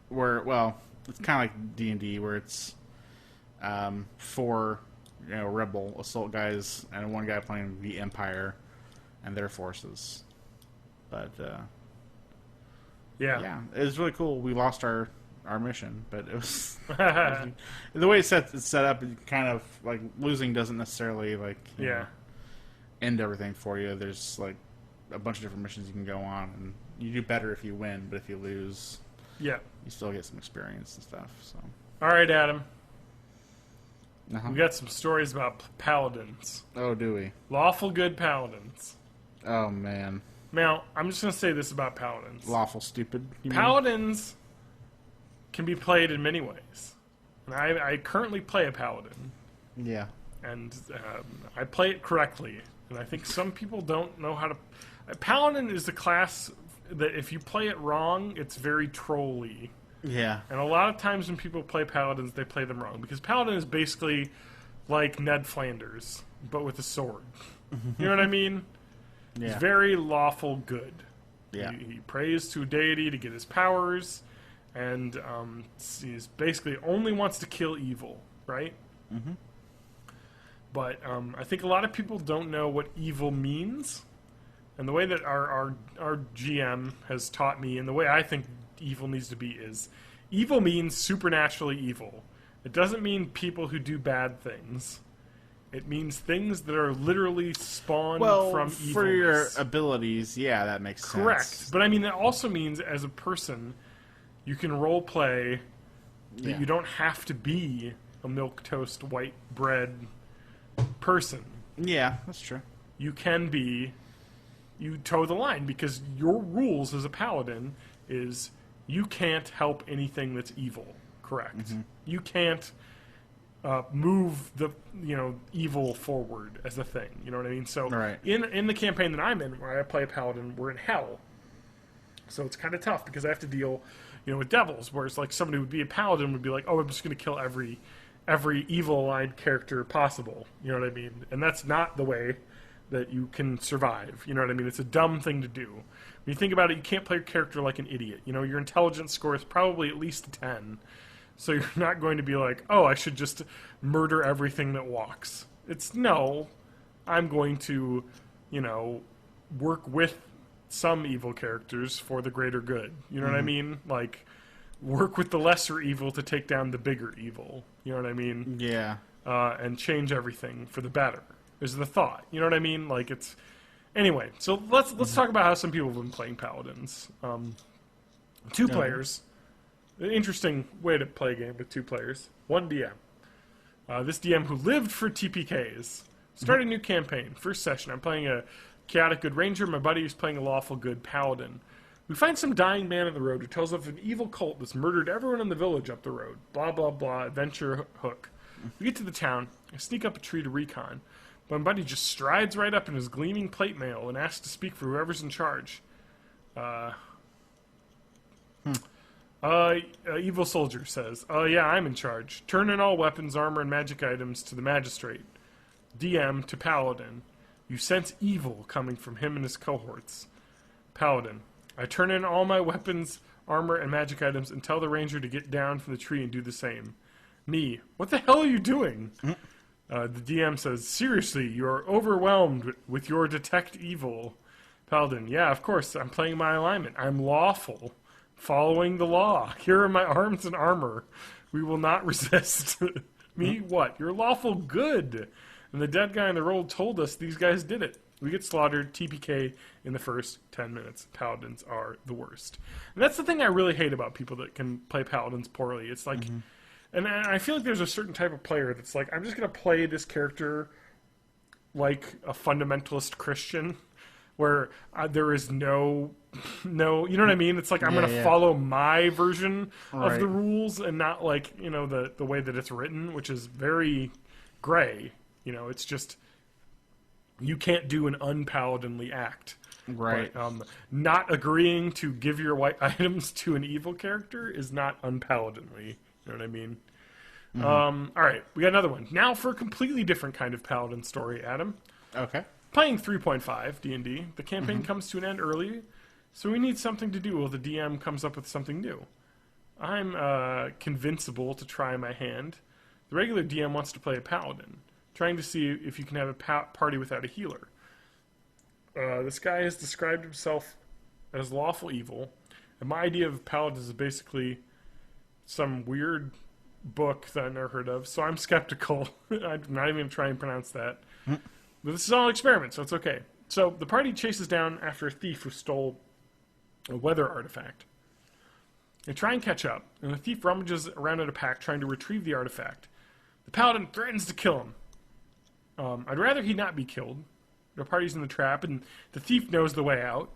where, it's kind of like D&D, where it's 4 rebel assault guys and one guy playing the Empire and their forces. But yeah, it was really cool. We lost our mission, but it was the way it's set up. It kind of like losing doesn't necessarily end everything for you. There's like a bunch of different missions you can go on, and you do better if you win, but if you lose, you still get some experience and stuff. So, all right, Adam. Uh-huh. We got some stories about paladins. Oh, do we? Lawful good paladins. Oh man. Now, I'm just going to say this about paladins. Lawful stupid. You mean? Paladins can be played in many ways. And I currently play a paladin. Yeah. And I play it correctly. And I think some people don't know how to... Paladin is the class that if you play it wrong, it's very trolly. Yeah. And a lot of times when people play paladins, they play them wrong. Because paladin is basically like Ned Flanders, but with a sword. You know what I mean? Yeah. He's very lawful good. Yeah. He prays to a deity to get his powers, and he's basically only wants to kill evil, right? Mm-hmm. But I think a lot of people don't know what evil means. And the way that our GM has taught me, and the way I think evil needs to be, is evil means supernaturally evil. It doesn't mean people who do bad things. It means things that are literally spawned from evilness. For your abilities, yeah, that makes sense. Correct. But I mean, that also means as a person, you can role play that you don't have to be a milquetoast white bread person. Yeah, that's true. You can be... You toe the line, because your rules as a paladin is you can't help anything that's evil. Correct. Mm-hmm. You can't move the evil forward as a thing. You know what I mean? So right. in the campaign that I'm in, where I play a paladin, we're in hell. So it's kind of tough because I have to deal, with devils. Whereas like somebody would be a paladin would be like, oh, I'm just going to kill every evil aligned character possible. You know what I mean? And that's not the way that you can survive. You know what I mean? It's a dumb thing to do. When you think about it, you can't play your character like an idiot. Your intelligence score is probably at least a 10. So you're not going to be like, oh, I should just murder everything that walks. It's no, I'm going to, work with some evil characters for the greater good. You know what I mean? Like, work with the lesser evil to take down the bigger evil. You know what I mean? Yeah. And change everything for the better is the thought. You know what I mean? Like, it's... Anyway, so let's talk about how some people have been playing paladins. Two players... An interesting way to play a game with two players. One DM. This DM who lived for TPKs. Started a new campaign. First session. I'm playing a chaotic good ranger. My buddy is playing a lawful good paladin. We find some dying man on the road who tells us of an evil cult that's murdered everyone in the village up the road. Blah, blah, blah. Adventure hook. We get to the town. I sneak up a tree to recon. But my buddy just strides right up in his gleaming plate mail and asks to speak for whoever's in charge. Evil soldier says, yeah, I'm in charge. Turn in all weapons, armor, and magic items to the magistrate. DM to paladin. You sense evil coming from him and his cohorts. Paladin. I turn in all my weapons, armor, and magic items and tell the ranger to get down from the tree and do the same. Me. What the hell are you doing? The DM says, seriously, you are overwhelmed with your detect evil. Paladin. Yeah, of course. I'm playing my alignment. I'm lawful. Following the law. Here are my arms and armor. We will not resist. Me? What? You're lawful good. And the dead guy in the road told us these guys did it. We get slaughtered, TPK, in the first 10 minutes. Paladins are the worst. And that's the thing I really hate about people that can play Paladins poorly. It's like... And I feel like there's a certain type of player that's like, I'm just going to play this character like a fundamentalist Christian, where there is no, you know what I mean? It's like I'm going to follow my version of the rules and not like, the way that it's written, which is very gray. It's just, you can't do an unpaladinly act. Right. But, not agreeing to give your white items to an evil character is not unpaladinly. You know what I mean? All right, we got another one. Now for a completely different kind of paladin story, Adam. Okay. Playing 3.5 D&D, the campaign comes to an end early, so we need something to do while the DM comes up with something new. I'm convincible to try my hand. The regular DM wants to play a paladin, trying to see if you can have a party without a healer. This guy has described himself as lawful evil, and my idea of paladins is basically some weird book that I've never heard of, so I'm skeptical. I'm not even going to try and pronounce that. But this is all an experiment, so it's okay. So the party chases down after a thief who stole a weather artifact. They try and catch up, and the thief rummages around in a pack trying to retrieve the artifact. The paladin threatens to kill him. I'd rather he not be killed, The party's in the trap, and the thief knows the way out.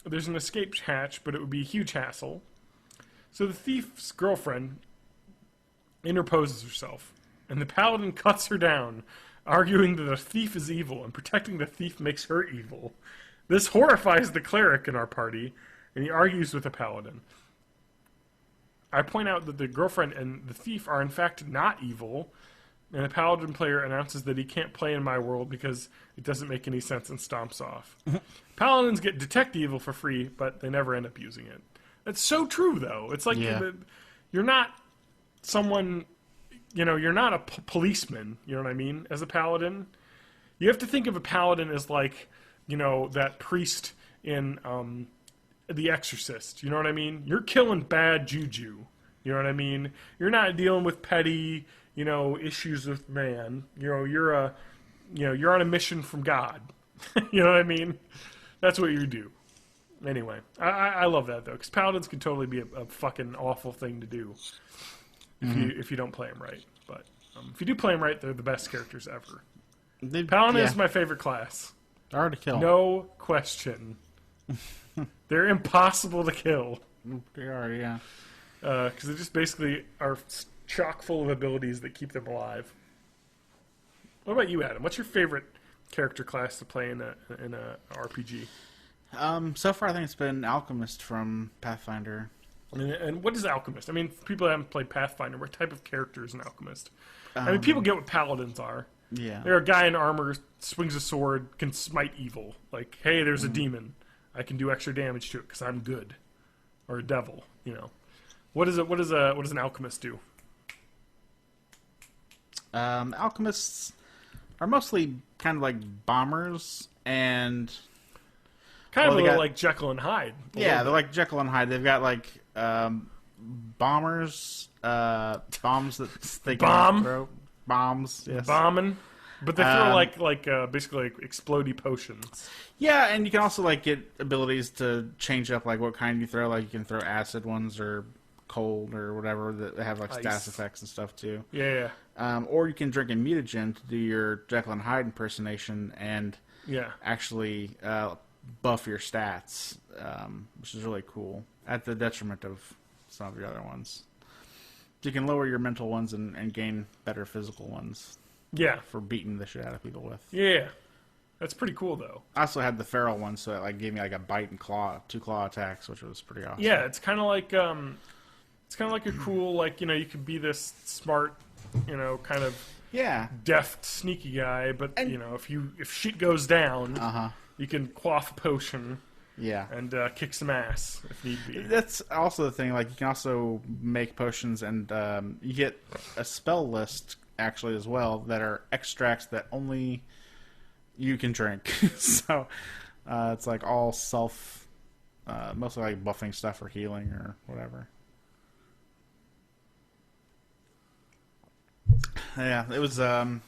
There's an escape hatch, but it would be a huge hassle. So the thief's girlfriend interposes herself, and the paladin cuts her down, arguing that the thief is evil, and protecting the thief makes her evil. This horrifies the cleric in our party, and he argues with the paladin. I point out that the girlfriend and the thief are in fact not evil, and the paladin player announces that he can't play in my world because it doesn't make any sense and stomps off. Paladins get detect evil for free, but they never end up using it. That's so true, though. It's like you're not someone, you're not a policeman, you know what I mean, as a paladin. You have to think of a paladin as like, that priest in The Exorcist, you know what I mean? You're killing bad juju, you know what I mean? You're not dealing with petty, issues with man. You're on a mission from God. You know what I mean? That's what you do. Anyway, I love that, though, because paladins can totally be a fucking awful thing to do if you don't play them right. But if you do play them right, they're the best characters ever. Paladin is my favorite class. Hard to kill. No question. They're impossible to kill. They are, yeah. Because they just basically are chock full of abilities that keep them alive. What about you, Adam? What's your favorite character class to play in a RPG? So far, I think it's been Alchemist from Pathfinder. And what is Alchemist? I mean, for people that haven't played Pathfinder, what type of character is an Alchemist? I mean, people get what paladins are. Yeah. They're a guy in armor, swings a sword, can smite evil. Like, hey, there's a demon. I can do extra damage to it because I'm good. Or a devil, What does an alchemist do? Alchemists are mostly kind of like bombers and kind of like Jekyll and Hyde. Yeah, they're like Jekyll and Hyde. They've got like bombers, bombs that they can throw. Bombs, yes. Bombing. But they throw like basically like explodey potions. Yeah, and you can also like get abilities to change up like what kind you throw. Like you can throw acid ones or cold or whatever that have like status effects and stuff too. Yeah. Or you can drink a mutagen to do your Jekyll and Hyde impersonation and actually buff your stats, which is really cool at the detriment of some of your other ones. You can lower your mental ones and gain better physical ones. Yeah. For beating the shit out of people with. Yeah. That's pretty cool, though. I also had the feral one, so it like gave me like a bite and claw, 2 claw attacks, which was pretty awesome. Yeah, it's kind of like a cool, like, you could be this smart, kind of deft, sneaky guy, but if shit goes down, you can quaff a potion. Yeah. And kick some ass if need be. That's also the thing. Like, you can also make potions, and you get a spell list actually as well that are extracts that only you can drink. So it's like all self, mostly like buffing stuff or healing or whatever. Yeah, it was. It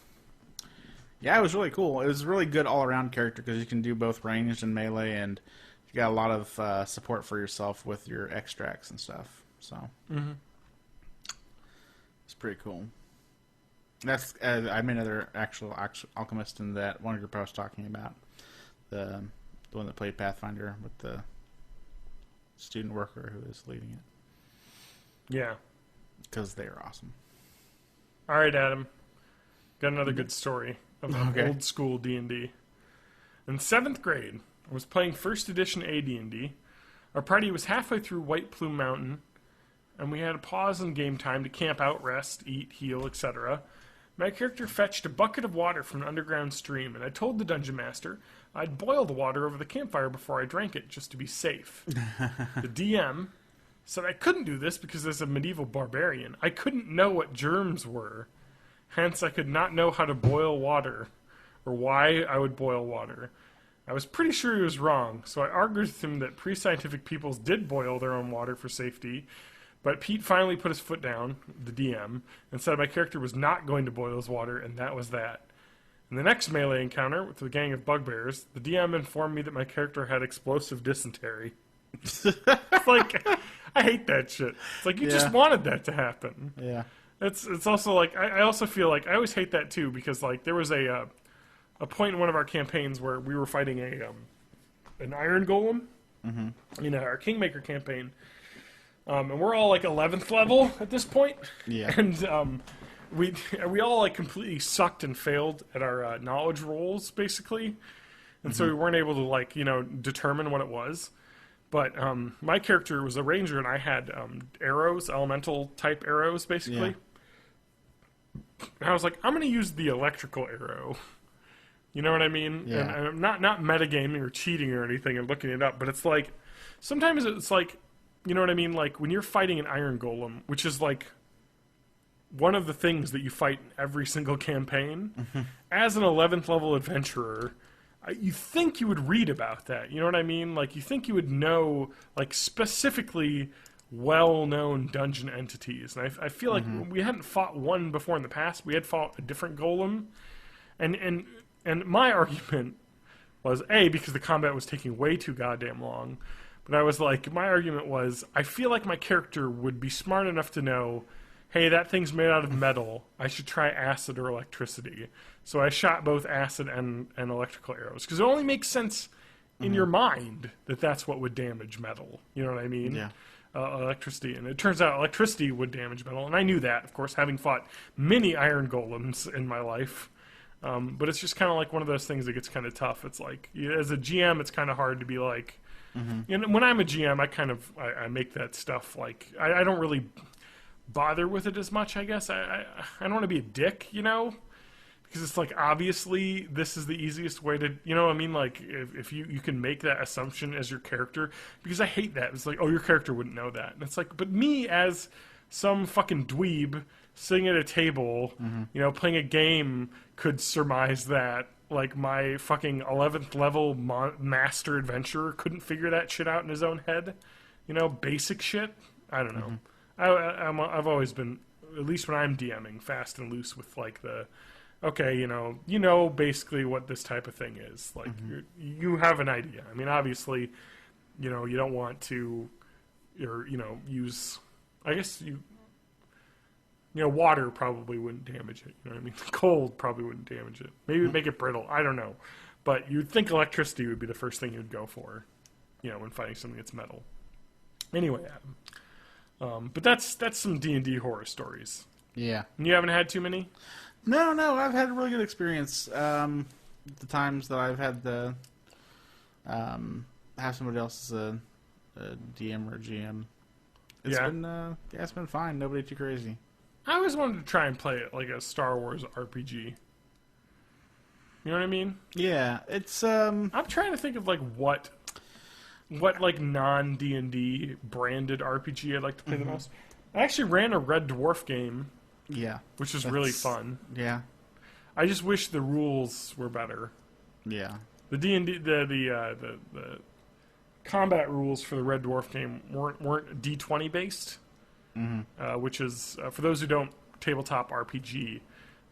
was really cool. It was a really good all around character because you can do both ranged and melee, and you got a lot of support for yourself with your extracts and stuff. So it's pretty cool. That's I made another actual alchemist in that one group I was talking about, the one that played Pathfinder with the student worker who is leading it. Yeah, because they are awesome. All right, Adam, got another good story of old school D&D. In 7th grade, I was playing first edition AD&D. Our party was halfway through White Plume Mountain, and we had a pause in game time to camp out, rest, eat, heal, etc. My character fetched a bucket of water from an underground stream, and I told the dungeon master I'd boil the water over the campfire before I drank it, just to be safe. The DM said I couldn't do this because as a medieval barbarian, I couldn't know what germs were. Hence, I could not know how to boil water, or why I would boil water. I was pretty sure he was wrong, so I argued with him that pre-scientific peoples did boil their own water for safety. But Pete finally put his foot down, the DM, and said my character was not going to boil his water, and that was that. In the next melee encounter with the gang of bugbears, the DM informed me that my character had explosive dysentery. It's like, I hate that shit. It's like, you just wanted that to happen. Yeah. It's also like, I also feel like, I always hate that too, because like, there was a a point in one of our campaigns where we were fighting an iron golem in our Kingmaker campaign, and we're all like 11th level at this point. Yeah. And we all like completely sucked and failed at our knowledge rolls, basically, and so we weren't able to like determine what it was. But my character was a ranger, and I had arrows, elemental type arrows, basically. Yeah. And I was like, I'm going to use the electrical arrow. You know what I mean? Yeah. And I'm not metagaming or cheating or anything and looking it up, but it's like, sometimes it's like, you know what I mean? Like, when you're fighting an iron golem, which is like one of the things that you fight in every single campaign, as an 11th level adventurer, you think you would read about that. You know what I mean? Like, you think you would know, like, specifically well-known dungeon entities. And I feel like we hadn't fought one before in the past. We had fought a different golem. And my argument was, A, because the combat was taking way too goddamn long. But I was like, my argument was, I feel like my character would be smart enough to know, hey, that thing's made out of metal. I should try acid or electricity. So I shot both acid and electrical arrows. Because it only makes sense in your mind that that's what would damage metal. You know what I mean? Yeah. Electricity. And it turns out electricity would damage metal. And I knew that, of course, having fought many iron golems in my life. But it's just kind of like one of those things that gets kind of tough. It's like, as a GM, it's kind of hard to be like... And when I'm a GM, I make that stuff like... I don't really bother with it as much, I guess. I don't want to be a dick, because it's like, obviously this is the easiest way to, I mean, like, if you can make that assumption as your character, because I hate that. It's like, oh, your character wouldn't know that. And it's like, but me as some fucking dweeb sitting at a table, playing a game could surmise that. Like, my fucking 11th level master adventurer couldn't figure that shit out in his own head. Basic shit. I don't know. I've always been, at least when I'm DMing, fast and loose with like okay, basically what this type of thing is. Like, you have an idea. I mean, obviously, you don't want to, use, I guess water probably wouldn't damage it. You know what I mean? Cold probably wouldn't damage it. Maybe it'd make it brittle. I don't know. But you'd think electricity would be the first thing you'd go for, when fighting something that's metal. Anyway, Adam. But that's some D&D horror stories. Yeah. And you haven't had too many? No, I've had a really good experience. The times that I've had to have somebody else as a DM or a GM. It's been fine. Nobody too crazy. I always wanted to try and play it like a Star Wars RPG. You know what I mean? Yeah, it's I'm trying to think of like what like non D&D branded RPG I'd like to play the most. I actually ran a Red Dwarf game. Yeah, which was really fun. Yeah, I just wish the rules were better. Yeah, the D&D the combat rules for the Red Dwarf game weren't D20 based. Which is, for those who don't tabletop RPG,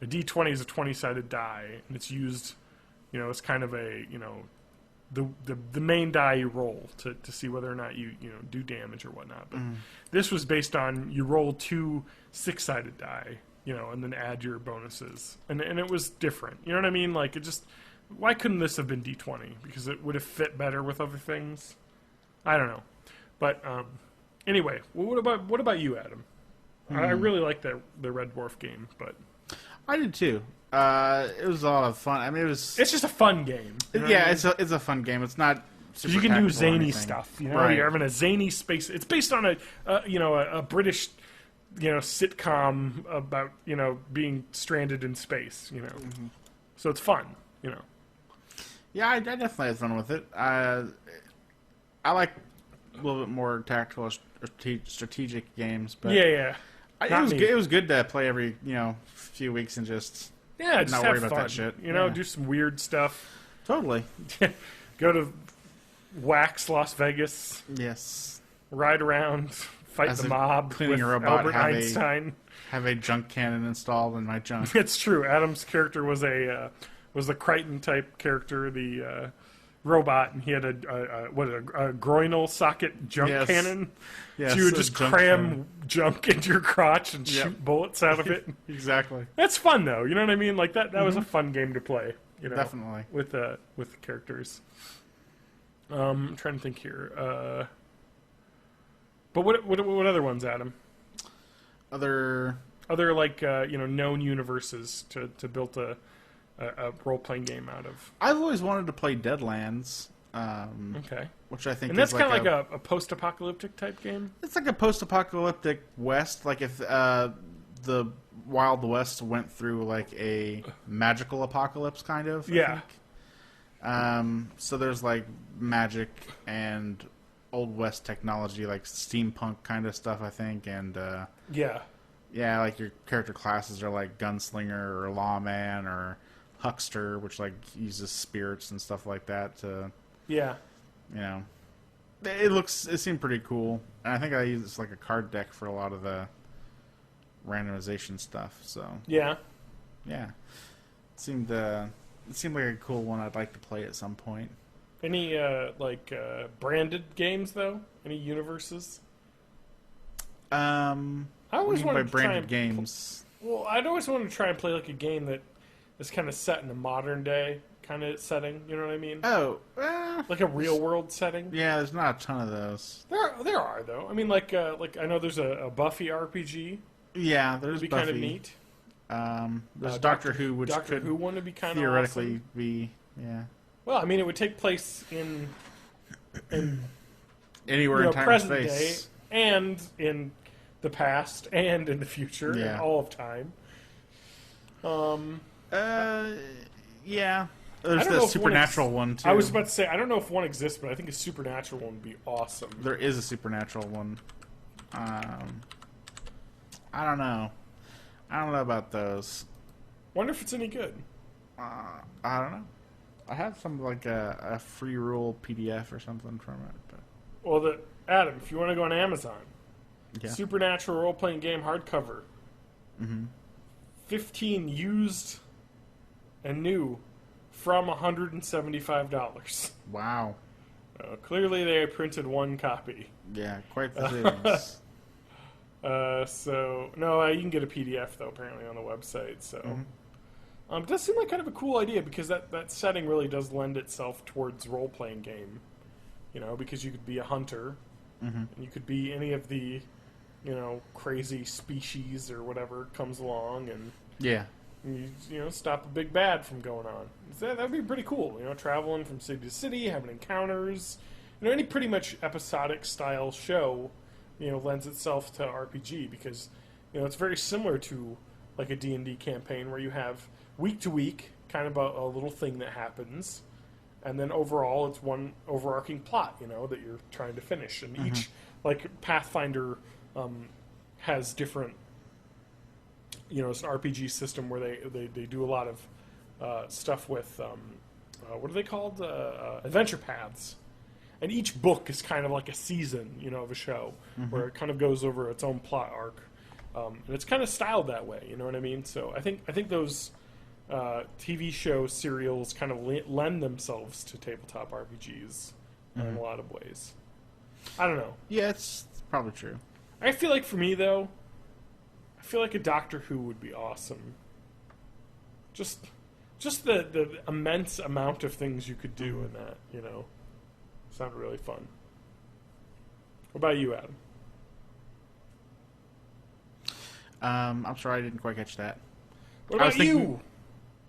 a D20 is a 20-sided die, and it's used, it's kind of a, the main die you roll to see whether or not you do damage or whatnot. But this was based on you roll 2 6-sided die, and then add your bonuses, and it was different. You know what I mean? Like, it just, why couldn't this have been D20? Because it would have fit better with other things. I don't know, but anyway, well, what about you, Adam? I really like the Red Dwarf game, but I did too. It was a lot of fun. I mean, it's just a fun game. It's a fun game. It's not super you can do tactical or zany anything. stuff. Right. You're having a zany space. It's based on a British sitcom about being stranded in space. So it's fun. Yeah, I definitely had fun with it. I like a little bit more tactical, strategic games, but yeah. It was good to play every few weeks and just not just worry have about fun. that shit. Do some weird stuff. Totally. Go to Wax Las Vegas. Yes. Ride around, fight As the a mob cleaning with robot, Albert Einstein. Have a junk cannon installed in my junk. It's true. Adam's character was a Crichton type character, the robot, and he had a groinal socket junk cannon. Yes, so you would just cram junk into your crotch and shoot bullets out of it. Exactly. That's fun though. You know what I mean? Like that was a fun game to play. You know, Definitely. with characters. I'm trying to think here. But what other ones, Adam? Other like known universes to build a role playing game out of. I've always wanted to play Deadlands. Okay. Which I think And that's is kind of like a post-apocalyptic type game? It's like a post-apocalyptic West. Like if the Wild West went through like a magical apocalypse, kind of. I think. So there's like magic and Old West technology, like steampunk kind of stuff, I think. And yeah, like your character classes are like gunslinger or lawman or huckster, which like uses spirits and stuff like that to... Yeah. You know, it seemed pretty cool, and I think I used like a card deck for a lot of the randomization stuff. So yeah, it seemed like a cool one. I'd like to play at some point. Any branded games though? Any universes? I always wanted to branded games. Well, I'd always wanted to try and play like a game that is kind of set in a modern day kind of setting, you know what I mean? Oh, like a real world setting. Yeah, there's not a ton of those. There are though. I mean, like I know there's a Buffy RPG. Yeah, there's Buffy. Kind of neat. There's Doctor Who, which Doctor could Who one would be kind of theoretically awesome. Be Well, I mean, it would take place in anywhere in time present and space, day, and in the past, and in the future, and all of time. Yeah. There's the supernatural one, too. I was about to say, I don't know if one exists, but I think a supernatural one would be awesome. There is a supernatural one. I don't know. I don't know about those. Wonder if it's any good. I don't know. I have some, like, a free rule PDF or something from it. But... Well, Adam, if you want to go on Amazon, Supernatural role-playing game hardcover. Mm-hmm. 15 used and new from $175. Wow. Clearly they printed one copy. Yeah, quite the savings. You can get a PDF, though, apparently, on the website. So, it does seem like kind of a cool idea, because that setting really does lend itself towards role-playing game. You know, because you could be a hunter, and you could be any of the, crazy species or whatever comes along, and you stop a big bad from going on. That'd be pretty cool. Traveling from city to city, having encounters. Any pretty much episodic style show, lends itself to RPG, because it's very similar to like a D&D campaign where you have week to week kind of a little thing that happens, and then overall it's one overarching plot, that you're trying to finish. And each, like Pathfinder, has different. It's an RPG system where they do a lot of stuff with what are they called? Adventure paths. And each book is kind of like a season, of a show, where it kind of goes over its own plot arc, and it's kind of styled that way. You know what I mean? So I think those TV show serials kind of lend themselves to tabletop RPGs in a lot of ways. I don't know. Yeah, it's probably true. I feel like for me though, I feel like a Doctor Who would be awesome. Just the immense amount of things you could do in that, sounded really fun. What about you, Adam? I'm sorry, I didn't quite catch that. What about you?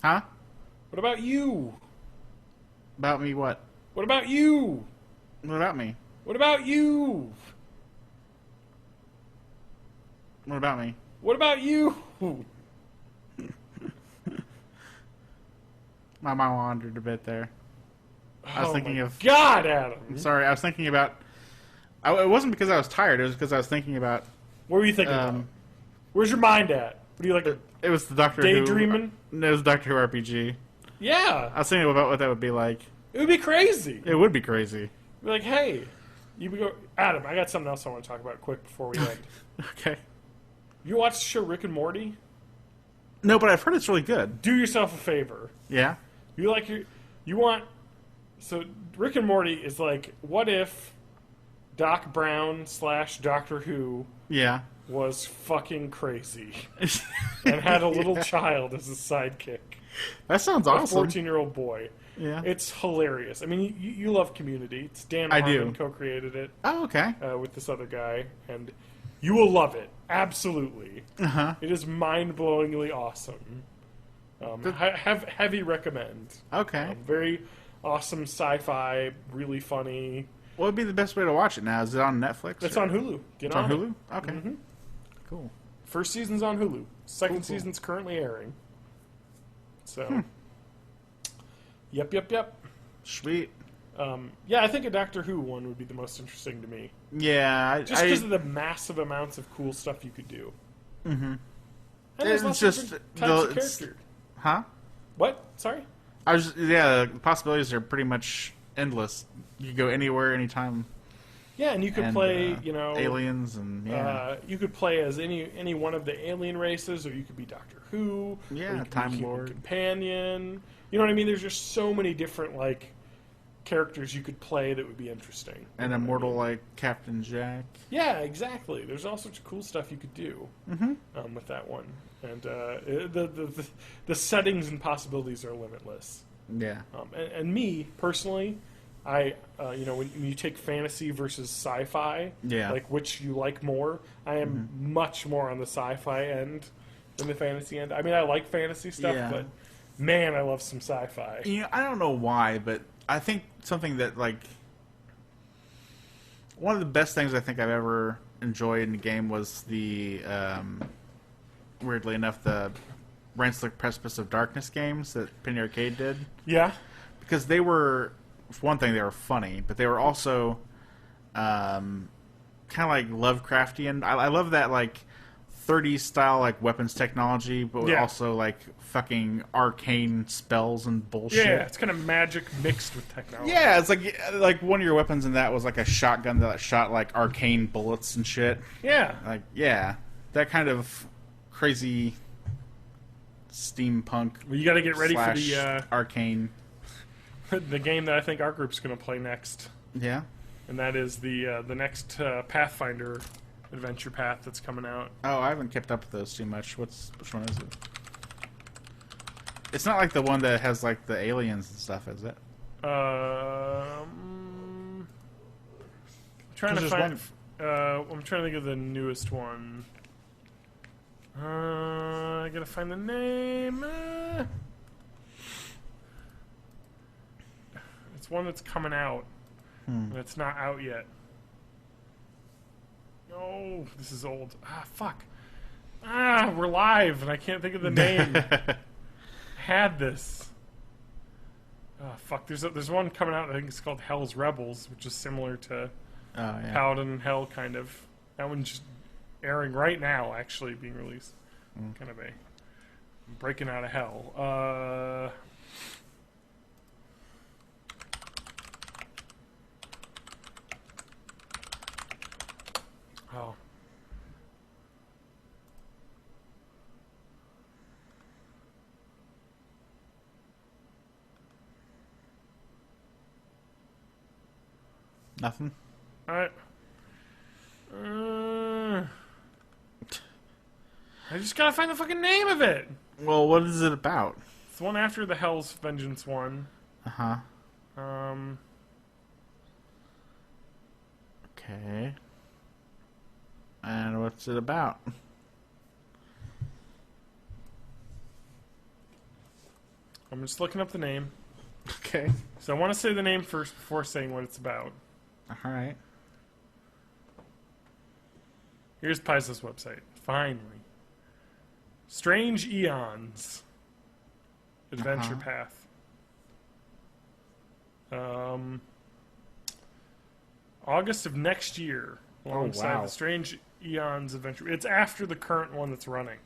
Huh? What about you? About me what? What about you? What about me? What about you? What about me? What about you? My mind wandered a bit there. I was thinking of... God, Adam! I'm sorry, I was thinking about... It wasn't because I was tired, it was because I was thinking about... What were you thinking about? Where's your mind at? What do you like? It was the Doctor Who... Daydreaming? No, it was Doctor Who RPG. Yeah! I was thinking about what that would be like. It would be crazy. It would be crazy. Be like, hey, you go... Adam, I got something else I want to talk about quick before we end. Okay. You watch the show Rick and Morty? No, but I've heard it's really good. Do yourself a favor. Yeah? You want... So, Rick and Morty is like, what if Doc Brown / Doctor Who was fucking crazy and had a little child as a sidekick? That sounds a awesome. 14-year-old boy. Yeah. It's hilarious. I mean, you love Community. It's Dan I Harmon do. co-created it Oh, okay. with this other guy, and you will love it. Absolutely. Uh-huh. It is mind-blowingly awesome. Heavy recommend. Okay. Very awesome sci-fi, really funny. What would be the best way to watch it now? Is it on Netflix? It's or- on Hulu. Get It's on it. Hulu? Okay. Cool. First season's on Hulu. Second Cool. season's currently airing. So, Yep. Sweet. Yeah, I think a Doctor Who one would be the most interesting to me. Yeah. Just because of the massive amounts of cool stuff you could do. Mm-hmm. And there's It's lots just of different types of it's- character. Huh? What? Sorry? The possibilities are pretty much endless. You can go anywhere, anytime. Yeah, and you could And, play, aliens and you could play as any one of the alien races, or you could be Doctor Who. Yeah, or you could Time be Human Lord. Companion. You know what I mean? There's just so many different characters you could play that would be interesting. an immortal like Captain Jack. Yeah, exactly. There's all sorts of cool stuff you could do with that one, and the settings and possibilities are limitless. Yeah. And me personally, I when you take fantasy versus sci-fi, Yeah. like which you like more, I am much more on the sci-fi end than the fantasy end. I mean, I like fantasy stuff, Yeah. but man, I love some sci-fi. I don't know why, but I think something that one of the best things I think I've ever enjoyed in a game was the weirdly enough the Ranslick Precipice of Darkness games that Penny Arcade did, Yeah, because they were, for one thing, they were funny, but they were also kind of like Lovecraftian. I love that 30s style weapons technology, but Yeah. also fucking arcane spells and bullshit. yeah, it's kind of magic mixed with technology. Yeah, it's like one of your weapons in that was a shotgun that shot arcane bullets and shit. yeah. That kind of crazy steampunk. Well, you got to get ready for / arcane. the game that I think our group's going to play next, Yeah. and that is the next Pathfinder adventure path that's coming out. Oh, I haven't kept up with those too much. Which one is it? It's not like the one that has the aliens and stuff, is it? I'm trying to 'Cause find. there's I'm trying to think of the newest one. I gotta find the name. It's one that's coming out. And it's not out yet. No, this is old. Fuck. We're live, and I can't think of the name. Had this. Fuck. There's one coming out. I think it's called Hell's Rebels, which is similar to Oh yeah. Paladin and Hell, kind of. That one's just airing right now, actually being released. Kind of a breaking out of hell. Oh. Nothing. Alright. I just gotta find the fucking name of it. Well, what is it about? It's the one after the Hell's Vengeance one. Uh huh. Um, Okay. And what's it about? I'm just looking up the name. Okay. So I want to say the name first before saying what it's about. All right. Here's Paizo's website. Finally. Strange Eons. Adventure Path. August of next year. Alongside wow. the Strange Eons Adventure. It's after the current one that's running.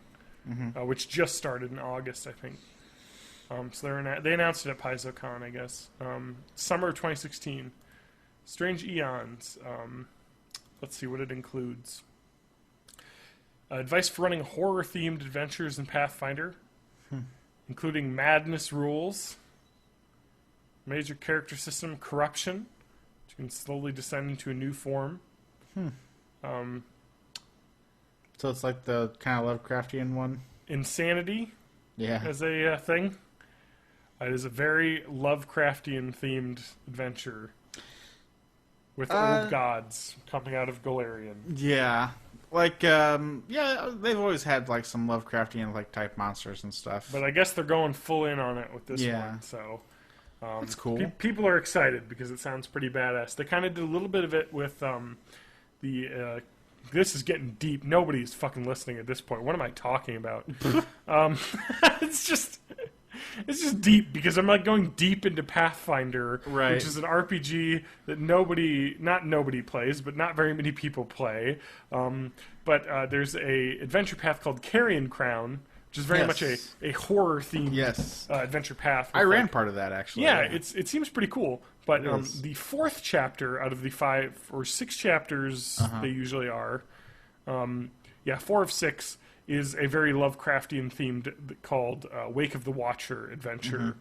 Which just started in August, I think. So they announced it at PaizoCon, I guess. Summer of 2016. Strange Eons. Let's see what it includes. Advice for running horror-themed adventures in Pathfinder, including madness rules, major character system corruption, which can slowly descend into a new form. So it's like the kind of Lovecraftian one. Insanity Yeah. as a thing. It is a very Lovecraftian themed adventure with old gods coming out of Golarion. Yeah. Like, yeah, they've always had, like, some Lovecraftian, like, type monsters and stuff. But I guess they're going full in on it with this Yeah. one, so... That's cool. People are excited because it sounds pretty badass. They kind of did a little bit of it with this is getting deep. Nobody's fucking listening at this point. What am I talking about? It's just deep because I'm like going deep into Pathfinder, Right. which is an RPG that not nobody plays, but not very many people play. But there's a adventure path called Carrion Crown, which is very much a horror themed adventure path. I ran part of that, actually. Yeah, it seems pretty cool. But the fourth chapter out of the 5 or 6 chapters they usually are, 4 of 6 is a very Lovecraftian themed called Wake of the Watcher adventure,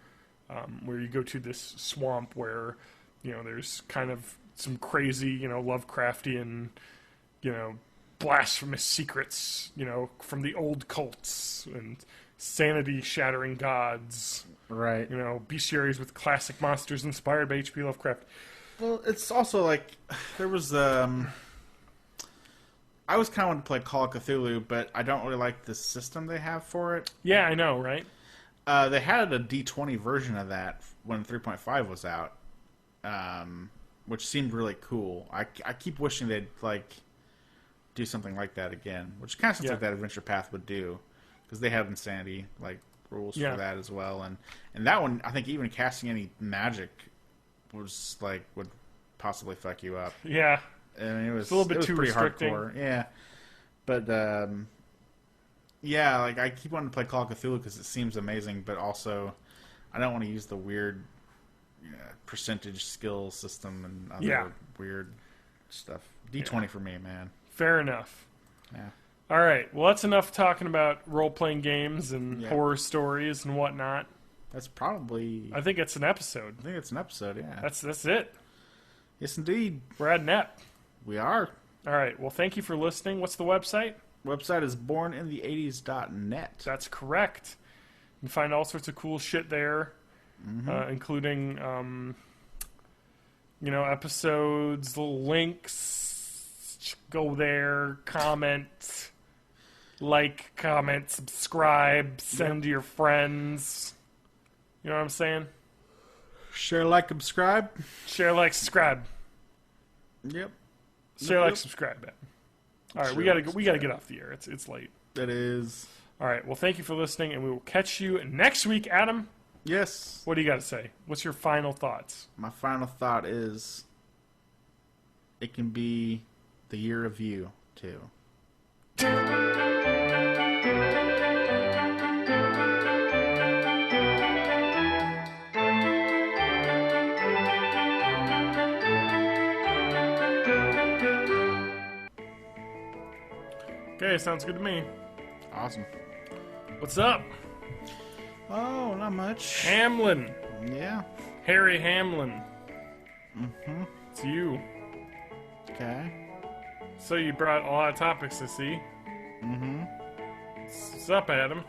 where you go to this swamp where there's kind of some crazy Lovecraftian blasphemous secrets from the old cults and sanity shattering gods. Right. Bestiaries with classic monsters inspired by H.P. Lovecraft. Well, it's also like there was I was kind of wanting to play Call of Cthulhu, but I don't really like the system they have for it. Yeah, I know, right? They had a D20 version of that when 3.5 was out, which seemed really cool. I keep wishing they'd like do something like that again, which kind of sounds like that Adventure Path would do, because they have insanity like rules for that as well, and that one I think even casting any magic was like would possibly fuck you up. Yeah. I mean, it was a little bit too pretty restricting. hardcore. Yeah, but yeah, like I keep wanting to play Call of Cthulhu because it seems amazing, but also I don't want to use the weird percentage skill system and other weird stuff. D20 for me, man. Fair enough. Yeah. All right. Well, that's enough talking about role-playing games and horror stories and whatnot. That's probably... I think it's an episode. I think it's an episode, yeah. That's it. Yes, indeed. We're at net. We are. All right. Well, thank you for listening. What's the website? Website is bornintheeighties.net. That's correct. You can find all sorts of cool shit there, including, episodes, little links. Go there, comment, subscribe, send to your friends. You know what I'm saying? Share, like, subscribe. Share, like, subscribe. Yep. Share, like, subscribe. Man. All right, we gotta get off the air. It's late. It is. All right. Well, thank you for listening, and we will catch you next week, Adam. Yes. What do you got to say? What's your final thoughts? My final thought is, it can be the year of you too. Okay, sounds good to me. Awesome. What's up? Oh, not much. Hamlin. Yeah. Harry Hamlin. Mm-hmm. It's you. Okay. So you brought a lot of topics to see. Mm-hmm. What's up, Adam?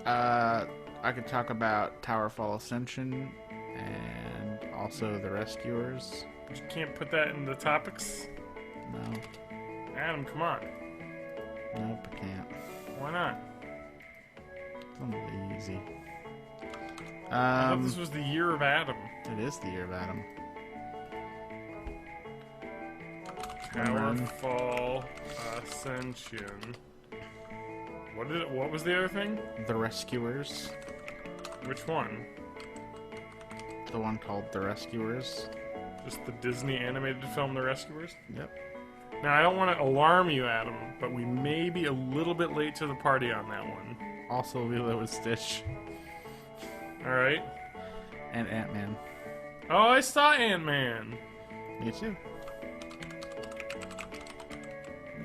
I could talk about Towerfall Ascension and also The Rescuers. But you can't put that in the topics? No. Adam, come on. Nope, I can't. Why not? It's a little easy. I thought this was the year of Adam. It is the year of Adam. Towerfall Ascension. What was the other thing? The Rescuers. Which one? The one called The Rescuers. Just the Disney animated film The Rescuers? Yep. Now, I don't want to alarm you, Adam, but we may be a little bit late to the party on that one. Also Lilo and Stitch. Alright. And Ant-Man. Oh, I saw Ant-Man. Me too.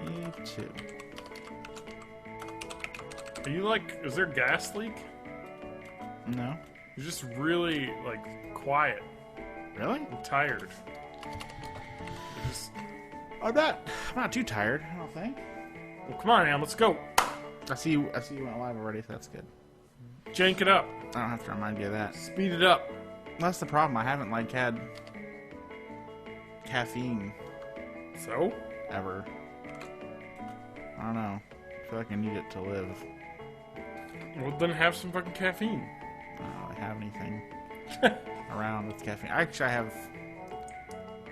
Me too. Are you is there a gas leak? No. You're just really, quiet. Really? I'm tired. I'm not too tired, I don't think. Well, come on, Adam, let's go. I see you went live already, so that's good. Jank it up. I don't have to remind you of that. Speed it up. That's the problem. I haven't had caffeine So? ever. I don't know. I feel like I need it to live. Well, then have some fucking caffeine. I don't really have anything around with caffeine. Actually, I have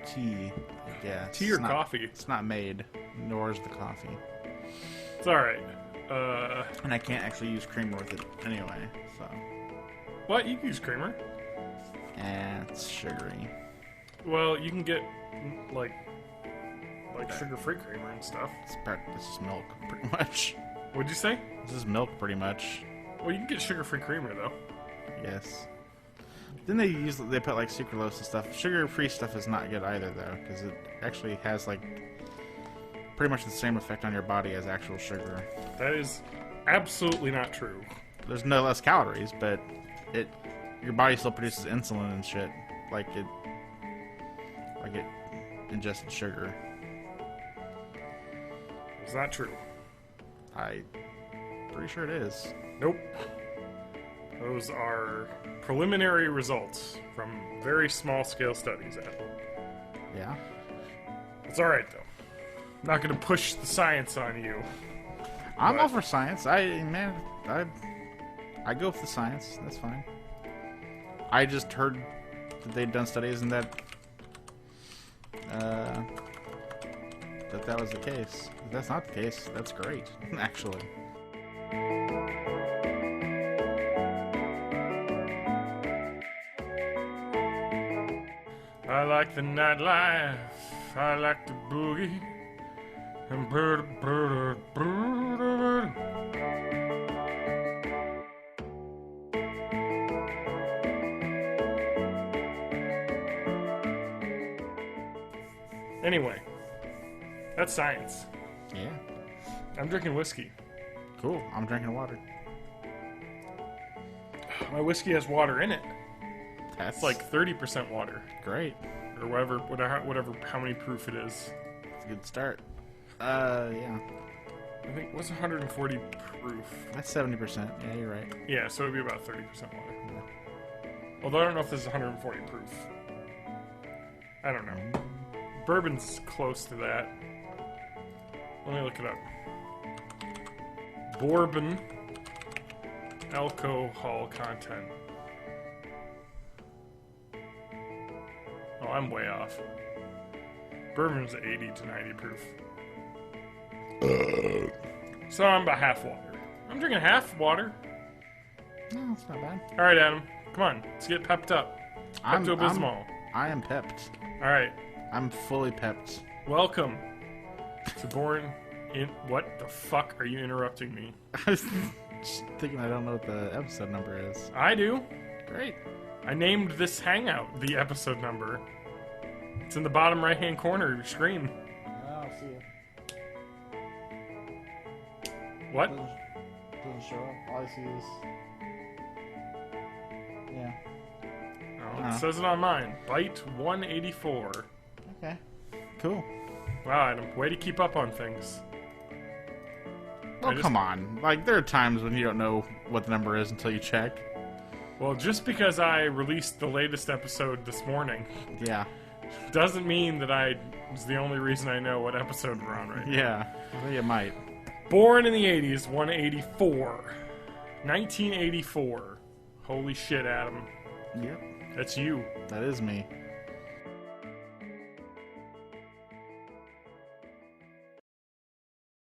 tea. Yeah, Tea or coffee? It's not made, nor is the coffee. It's alright. And I can't actually use creamer with it anyway, so. What? You can use creamer. And it's sugary. Well, you can get, like sugar-free creamer and stuff. This is milk, pretty much. What'd you say? This is milk, pretty much. Well, you can get sugar-free creamer, though. Yes. Then they put like sucralose and stuff. Sugar-free stuff is not good either, though, because it actually has like pretty much the same effect on your body as actual sugar. That is absolutely not true. There's no less calories, but your body still produces insulin and shit, like it ingested sugar. It's not true. I'm pretty sure it is. Nope. Those are preliminary results from very small-scale studies, Adam. Yeah. It's alright, though. I'm not going to push the science on you. I'm all for science. I go with the science. That's fine. I just heard that they'd done studies and that was the case. If that's not the case, that's great, actually. I like the nightlife. I like the boogie. And anyway, that's science. Yeah. I'm drinking whiskey. Cool. I'm drinking water. My whiskey has water in it. That's It's like 30% water, great. or whatever, how many proof it is. It's a good start. Yeah. I think what's 140 proof? That's 70%. Yeah, you're right. Yeah, so it'd be about 30% water. Although I don't know if this is 140 proof. I don't know. Bourbon's close to that. Let me look it up. Bourbon alcohol content. Oh, I'm way off. Bourbon's 80 to 90 proof. So I'm about half water. I'm drinking half water. No, it's not bad. All right, Adam. Come on. Let's get pepped up. Pepto-Bismol. I am pepped. All right. I'm fully pepped. Welcome to Born in... What the fuck are you interrupting me? I was just thinking I don't know what the episode number is. I do. Great. I named this hangout the episode number. It's in the bottom right-hand corner of your screen. I'll see it. What? Doesn't show up. All I see is... Yeah. Oh, it says it on mine. Byte 184. Okay. Cool. Wow, Adam. Way to keep up on things. Well, come on. Like, there are times when you don't know what the number is until you check. Well, just because I released the latest episode this morning Yeah. doesn't mean that it's the only reason I know what episode we're on right now. Yeah. I think it might. Born in the 80s, 184. 1984. Holy shit, Adam. Yep. That's you. That is me.